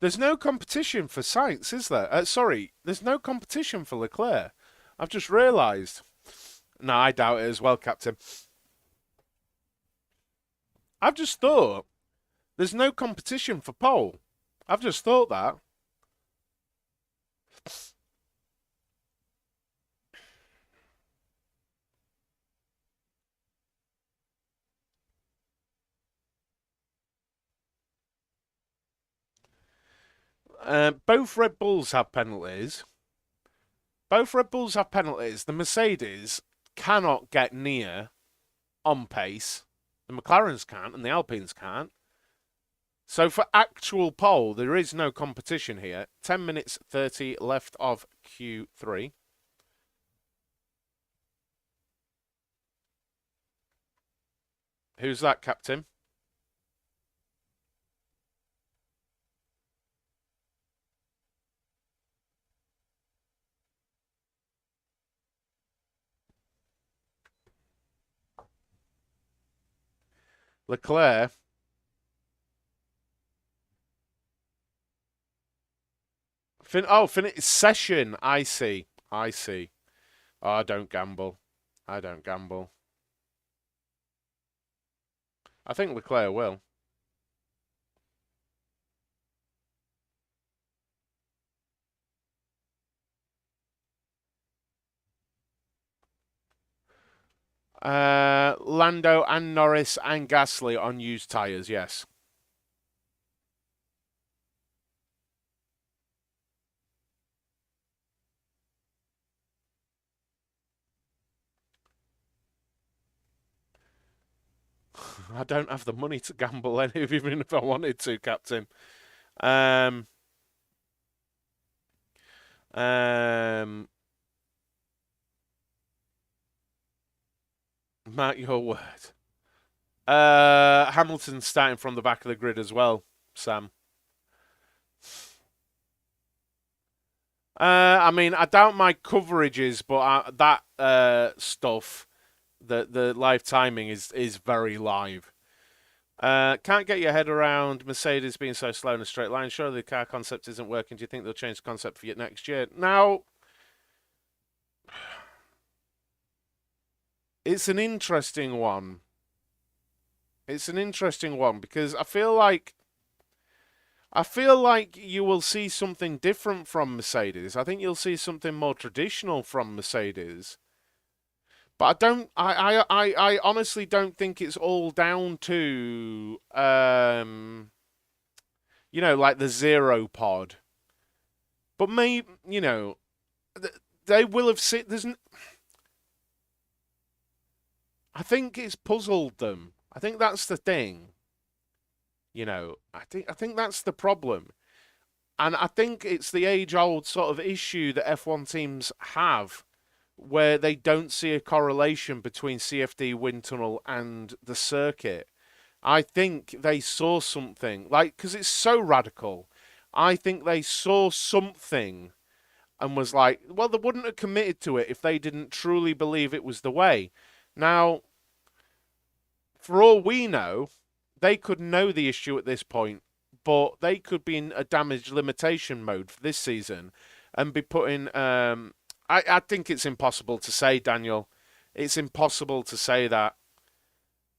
there's no competition for Sainz, is there? Sorry, there's no competition for Leclerc. I've just realised. No, I doubt it as well, Captain. I've just thought there's no competition for pole. I've just thought that. Both Red Bulls have penalties. Both Red Bulls have penalties. The Mercedes cannot get near on pace. The McLarens can't, and the Alpines can't. So for actual pole, there is no competition here. 10 minutes 30 left of Q3. Who's that, Captain? Leclerc. Session. I see. I see. Oh, I don't gamble. I don't gamble. I think Leclerc will. Lando and Norris and Gasly on used tyres, yes. I don't have the money to gamble any, even if I wanted to, Captain. Um, um, Mark your word. Hamilton's starting from the back of the grid as well, Sam. I mean, I doubt my coverages, but that stuff, the live timing is very live. Can't get your head around Mercedes being so slow in a straight line. Surely the car concept isn't working. Do you think they'll change the concept for you next year? Now, it's an interesting one. It's an interesting one because I feel like you will see something different from Mercedes. I think you'll see something more traditional from Mercedes. But I don't. I honestly don't think it's all down to like the zero pod. But maybe they will have seen. I think it's puzzled them. I think that's the thing. I think that's the problem. And I think it's the age-old sort of issue that F1 teams have, where they don't see a correlation between CFD wind tunnel and the circuit. I think they saw something, like, because it's so radical. I think they saw something and was like, well, they wouldn't have committed to it if they didn't truly believe it was the way. Now, for all we know, they could know the issue at this point, but they could be in a damage limitation mode for this season and be putting. I think it's impossible to say, Daniel. It's impossible to say that.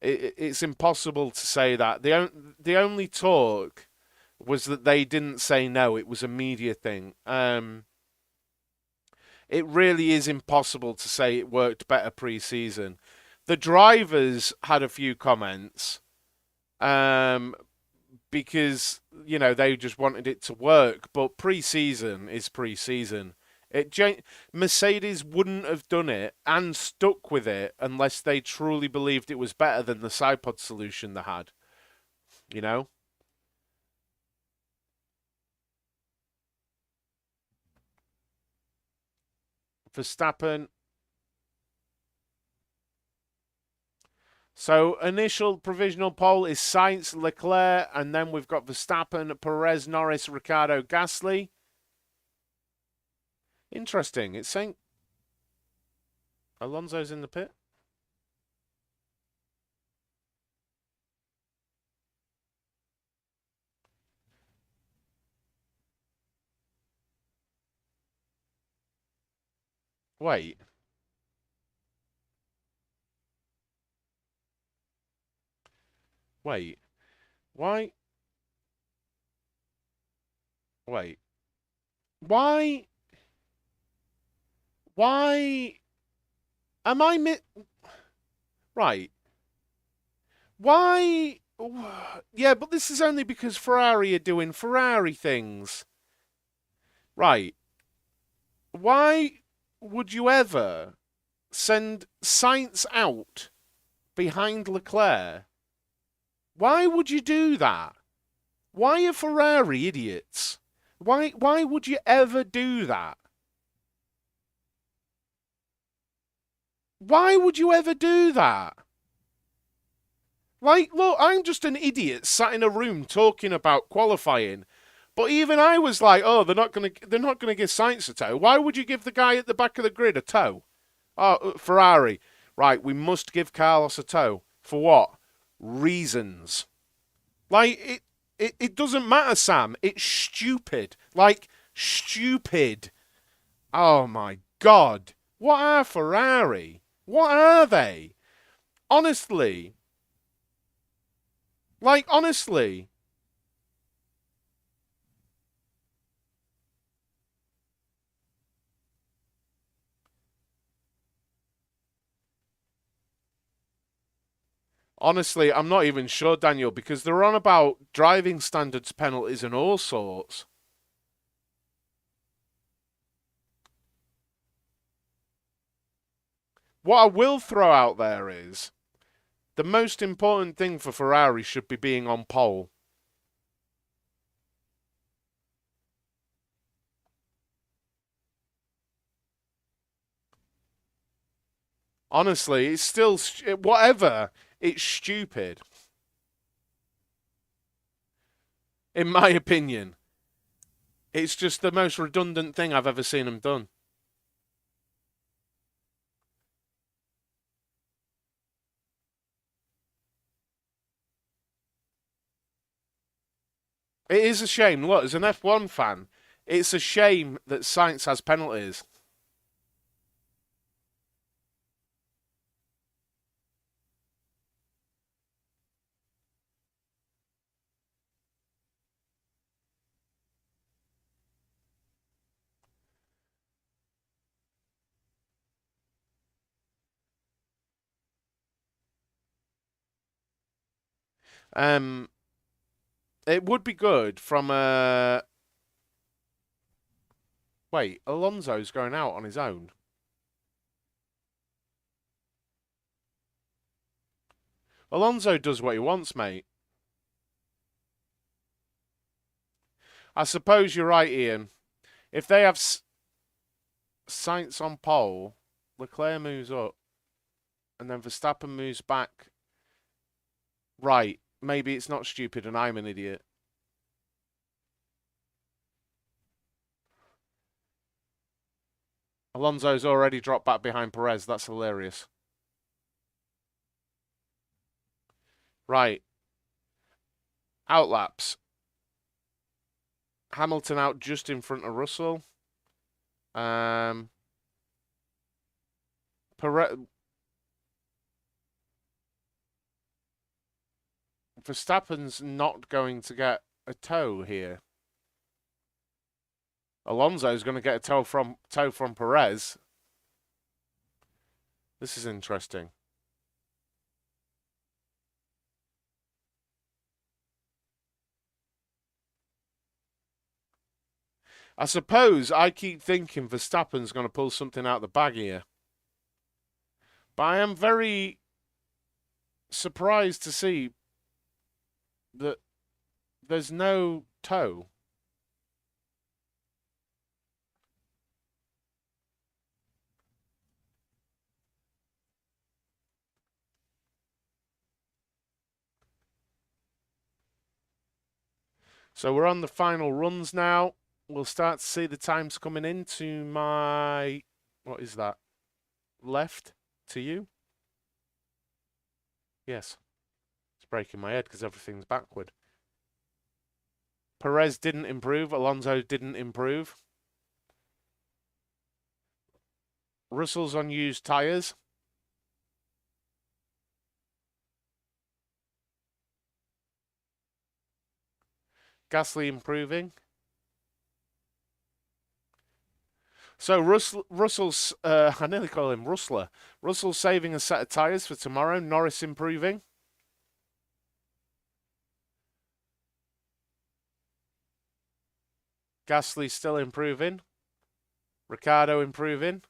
It's impossible to say that. The only talk was that they didn't say no. It was a media thing. It really is impossible to say it worked better pre-season. The drivers had a few comments um, because they just wanted it to work. But pre-season is pre-season. Mercedes wouldn't have done it and stuck with it unless they truly believed it was better than the sidepod solution they had. You know, Verstappen. So initial provisional poll is Sainz, Leclerc, and then we've got Verstappen, Perez, Norris, Ricciardo, Gasly. Interesting. It's saying Alonso's in the pit. Wait. Wait. Why? Wait. Why? Why am I right? Why? Yeah, but this is only because Ferrari are doing Ferrari things. Right. Why would you ever send Sainz out behind Leclerc? Why would you do that? Why are Ferrari idiots? Why would you ever do that? Why would you ever do that? Like, look, I'm just an idiot sat in a room talking about qualifying. But even I was like, oh, they're not gonna give Sainz a tow. Why would you give the guy at the back of the grid a tow? Oh, Ferrari. Right, we must give Carlos a tow. For what? Reasons. Like it doesn't matter, Sam. It's stupid. Like stupid. Oh my god. What are Ferrari? What are they? Honestly. Like honestly. Honestly, I'm not even sure, Daniel, because they're on about driving standards penalties and all sorts. What I will throw out there is the most important thing for Ferrari should be being on pole. Honestly, it's still whatever. It's stupid, in my opinion. It's just the most redundant thing I've ever seen them done. It is a shame. Look, as an F1 fan, it's a shame that Sainz has penalties. Um, it would be good from a. Wait, Alonso's going out on his own. Alonso does what he wants, mate. I suppose you're right, Ian. If they have Sainz on pole, Leclerc moves up, and then Verstappen moves back. Right, maybe it's not stupid and I'm an idiot. Alonso's already dropped back behind Perez. That's hilarious. Right. Outlaps. Hamilton out just in front of Russell. Um, Perez, Verstappen's not going to get a toe here. Alonso's going to get a toe from Perez. This is interesting. I suppose I keep thinking Verstappen's going to pull something out of the bag here. But I am very surprised to see that there's no toe. So we're on the final runs now. We'll start to see the times coming into my... What is that? Left to you? Yes. It's breaking my head because everything's backward. Perez didn't improve. Alonso didn't improve. Russell's on used tyres. Gasly improving. So Russell's, I nearly call him Rustler. Russell's saving a set of tyres for tomorrow. Norris improving. Gasly still improving. Ricciardo improving.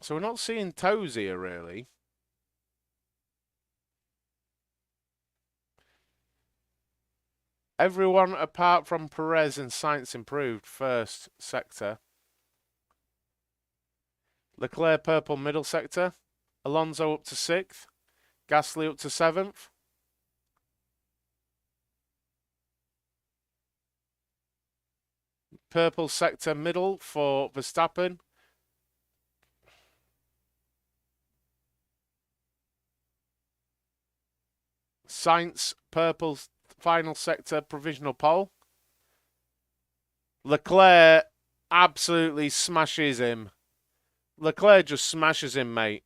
So we're not seeing toes here, really. Everyone apart from Perez and Sainz improved first sector. Leclerc purple middle sector. Alonso up to 6th. Gasly up to 7th. Purple sector middle for Verstappen. Sainz purple final sector provisional pole. Leclerc absolutely smashes him. Leclerc just smashes him, mate.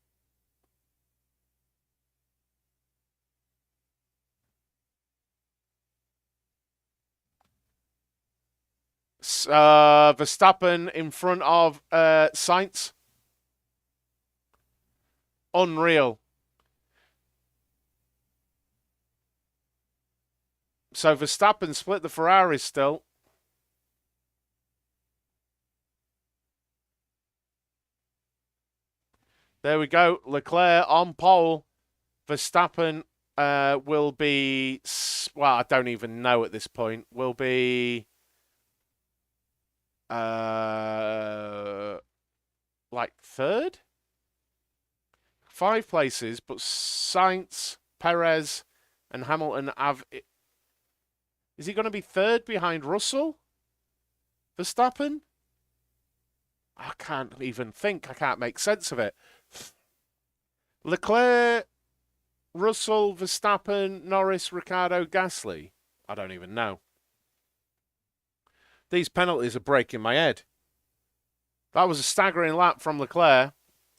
Verstappen in front of Sainz. Unreal. So Verstappen split the Ferraris still. There we go. Leclerc on pole. Verstappen will be, well, I don't even know at this point. Will be like third? 5 places, but Sainz, Perez, and Hamilton have. Is he going to be third behind Russell? Verstappen? I can't even think. I can't make sense of it. Leclerc, Russell, Verstappen, Norris, Ricciardo, Gasly. I don't even know. These penalties are breaking my head. That was a staggering lap from Leclerc.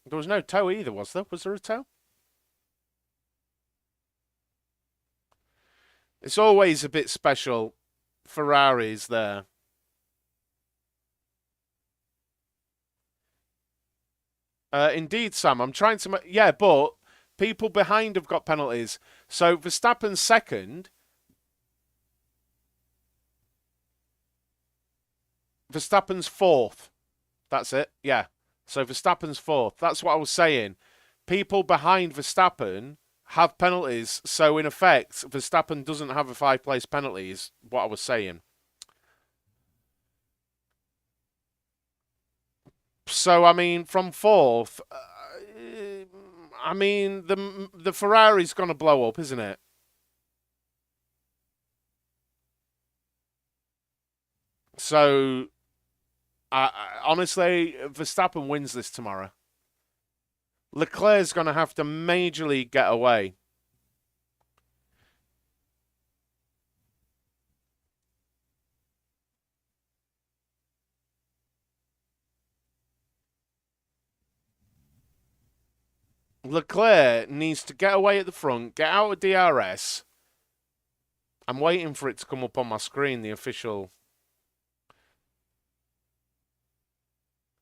There was no toe either, was there? Was there a toe? It's always a bit special. Ferraris there. Indeed, Sam. I'm trying to. Yeah, but people behind have got penalties. So Verstappen's second. Verstappen's fourth. That's it. Yeah. So Verstappen's fourth. That's what I was saying. People behind Verstappen have penalties. So in effect, Verstappen doesn't have a 5-place penalty, is what I was saying. So I mean, from fourth, I mean the Ferrari's going to blow up, isn't it? So honestly, Verstappen wins this tomorrow. Leclerc's going to have to majorly get away. Leclerc needs to get away at the front, get out of DRS. I'm waiting for it to come up on my screen, the official.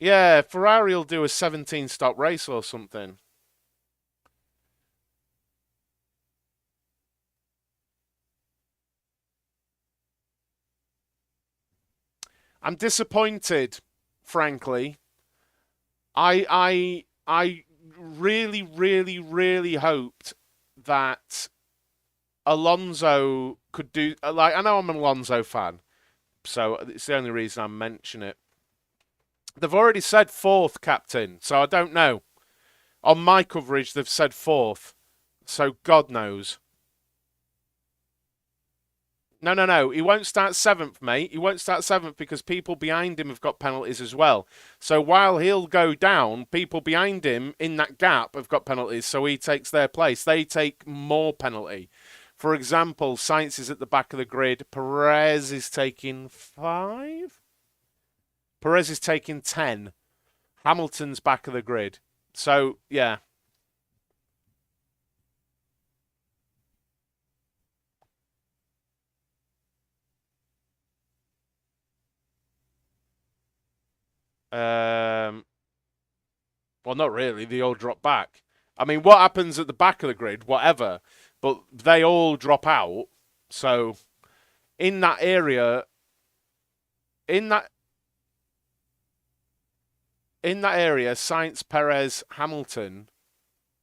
Yeah, Ferrari will do a 17-stop race or something. I'm disappointed, frankly. I really, really, really hoped that Alonso could do. Like, I know I'm an Alonso fan, so it's the only reason I mention it. They've already said fourth captain, so I don't know. On my coverage, they've said fourth, so God knows. No, no, no. He won't start seventh, mate. He won't start seventh because people behind him have got penalties as well. So while he'll go down, people behind him in that gap have got penalties, so he takes their place. They take more penalty. For example, Sainz is at the back of the grid. Perez is taking 5. Perez is taking 10. Hamilton's back of the grid. So, yeah. Um, well, not really. They all drop back. I mean, what happens at the back of the grid, whatever, but they all drop out. So, in that area, in that Sainz, Perez, Hamilton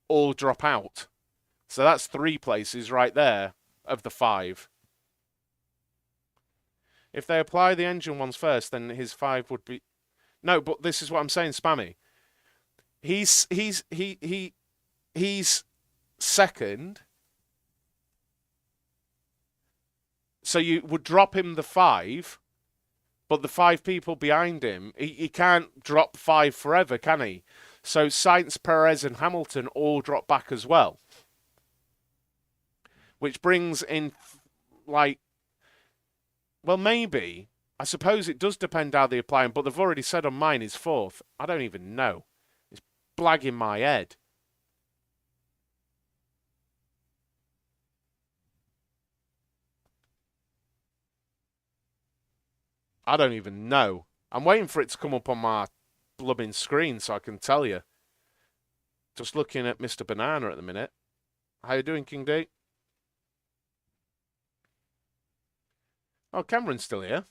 all drop out. So that's 3 places right there of the 5. If they apply the engine ones first, then his 5 would be. No, but this is what I'm saying, Spammy. He's second. So you would drop him the 5, but the 5 people behind him, he can't drop 5 forever, can he? So Sainz, Perez, and Hamilton all drop back as well. Which brings in, like, well, maybe. I suppose it does depend how they apply him, but they've already said on mine is 4th. I don't even know. It's blagging my head. I don't even know. I'm waiting for it to come up on my blubbing screen so I can tell you. Just looking at Mr. Banana at the minute. How you doing, King D? Oh, Cameron's still here.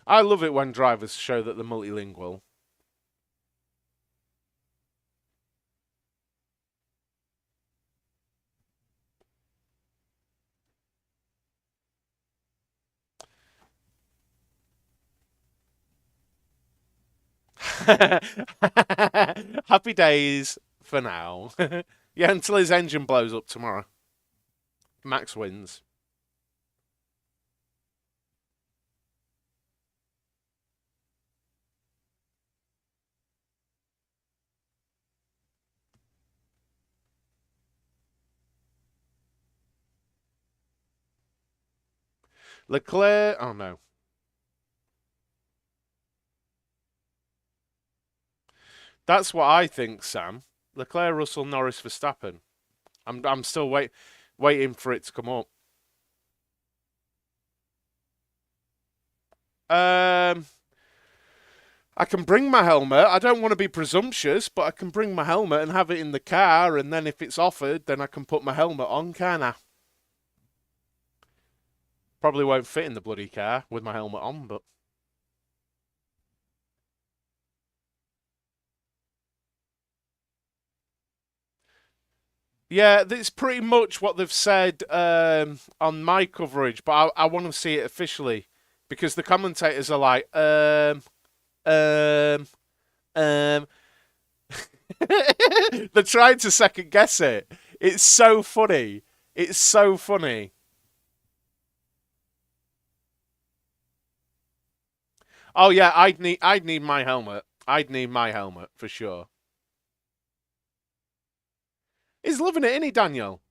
I love it when drivers show that they're multilingual. Happy days for now. Yeah, until his engine blows up tomorrow. Max wins. Leclerc. Oh no. That's what I think, Sam. Leclerc, Russell, Norris, Verstappen. I'm still waiting for it to come up. Um, I can bring my helmet. I don't want to be presumptuous, but I can bring my helmet and have it in the car, and then if it's offered, then I can put my helmet on, can I? Probably won't fit in the bloody car with my helmet on, but yeah, that's pretty much what they've said on my coverage. But I want to see it officially because the commentators are like, um. They're trying to second guess it. It's so funny. It's so funny. Oh yeah, I'd need my helmet. I'd need my helmet for sure. He's loving it, isn't he, Daniel?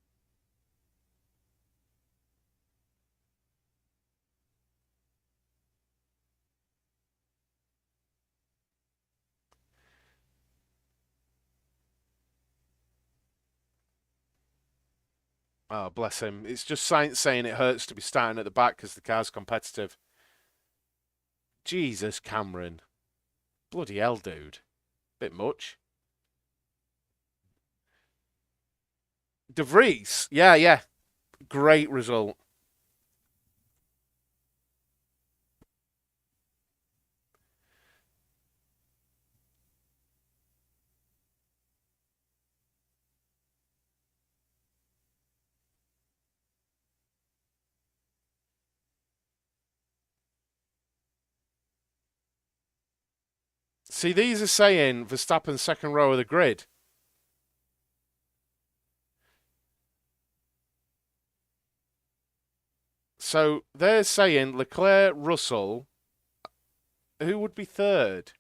Oh, bless him. It's just science saying it hurts to be starting at the back because the car's competitive. Jesus, Cameron. Bloody hell, dude. Bit much. De Vries. Yeah, yeah. Great result. See, these are saying Verstappen's second row of the grid. So they're saying Leclerc, Russell. Who would be third?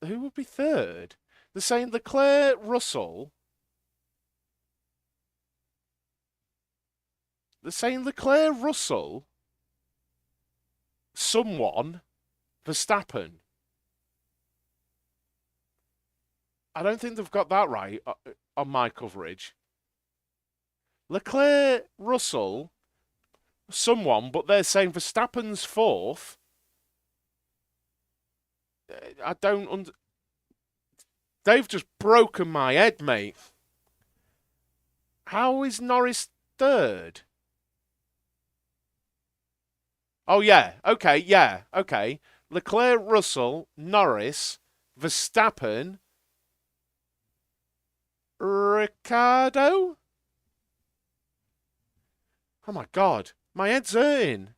Who would be third? They're saying Leclerc, Russell. They're saying Leclerc, Russell, someone, Verstappen. I don't think they've got that right on my coverage. Leclerc, Russell, someone, but they're saying Verstappen's fourth. I don't. They've just broken my head, mate. How is Norris third? Oh yeah. Okay. Yeah. Okay. Leclerc, Russell, Norris, Verstappen, Ricardo. Oh my god, my head's hurting.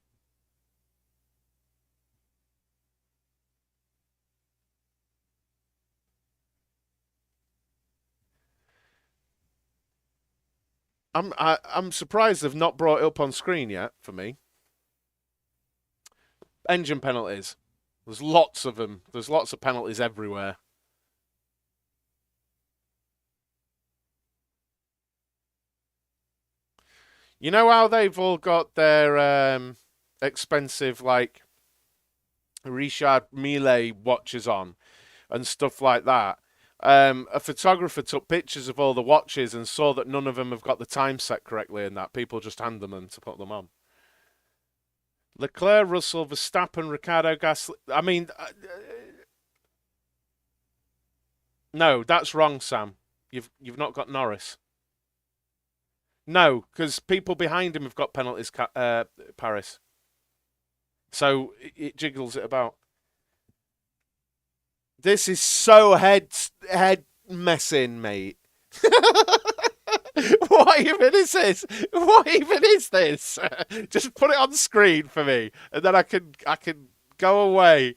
I'm surprised they've not brought it up on screen yet for me. Engine penalties. There's lots of them. There's lots of penalties everywhere. You know how they've all got their expensive, like, Richard Mille watches on and stuff like that? A photographer took pictures of all the watches and saw that none of them have got the time set correctly and that people just hand them to put them on. Leclerc, Russell, Verstappen, Ricardo, Gasly. I mean, no, that's wrong, Sam. You've not got Norris. No, because people behind him have got penalties, Paris. So it jiggles it about. This is so head messing, mate. What even is this? What even is this? Just put it on screen for me, and then I can go away.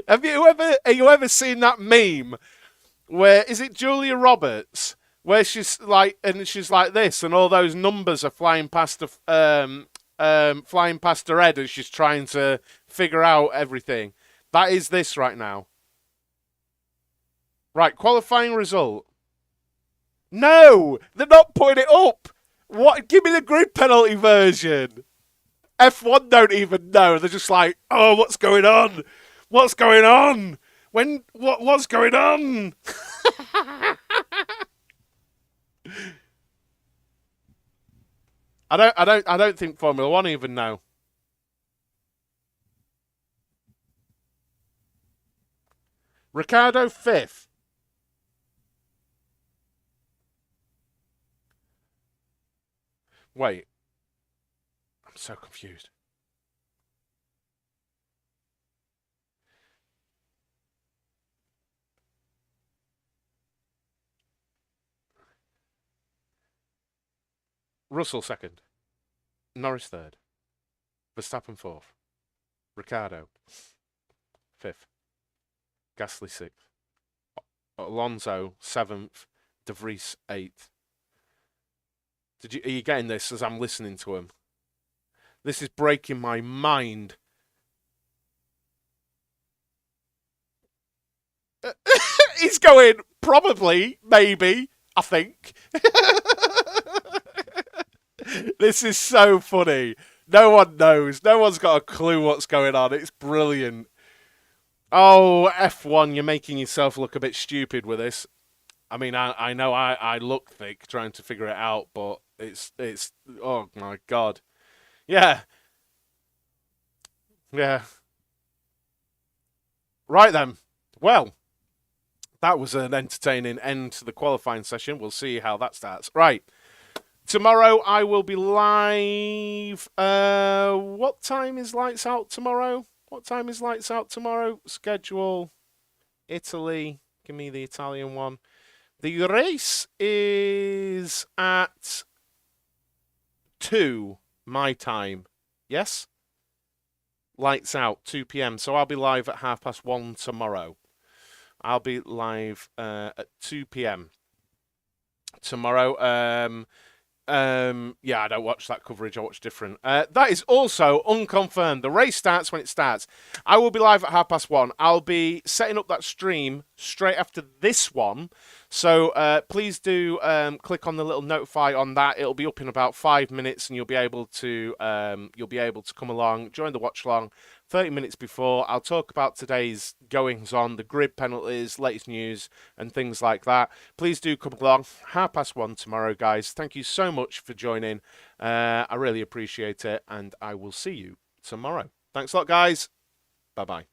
Have you ever seen that meme where is it Julia Roberts where she's like this and all those numbers are flying past flying past her head as she's trying to figure out everything. That is this right now. Right, qualifying result. No, they're not putting it up. What? Give me the grid penalty version. F1 don't even know. They're just like, oh, what's going on? What's going on? What's going on? I don't think Formula One even know. Ricardo fifth. Wait. I'm so confused. Russell second. Norris third. Verstappen fourth. Ricardo fifth. Gasly sixth. Alonso seventh. De Vries eighth. Are you getting this as I'm listening to him? This is breaking my mind. He's going, probably, maybe, I think. This is so funny. No one knows. No one's got a clue what's going on. It's brilliant. Oh, F1, you're making yourself look a bit stupid with this. I mean, I know I look thick trying to figure it out, but it's oh my God. Yeah. Yeah. Right then. Well, that was an entertaining end to the qualifying session. We'll see how that starts. Right. Tomorrow I will be live. What time is lights out tomorrow? What time is lights out tomorrow? Schedule. Italy. Give me the Italian one. The race is at 2 my time. Yes? Lights out, 2 p.m. So I'll be live at 1:30 tomorrow. I'll be live at 2 p.m. tomorrow. Yeah, I don't watch that coverage. I watch different. That is also unconfirmed. The race starts when it starts. I will be live at 1:30. I'll be setting up that stream straight after this one. So please do click on the little notify on that. It'll be up in about 5 minutes, and you'll be able to come along, join the watch along. 30 minutes before, I'll talk about today's goings on, the grid penalties, latest news, and things like that. Please do come along. 1:30 tomorrow, guys. Thank you so much for joining. I really appreciate it, and I will see you tomorrow. Thanks a lot, guys. Bye-bye.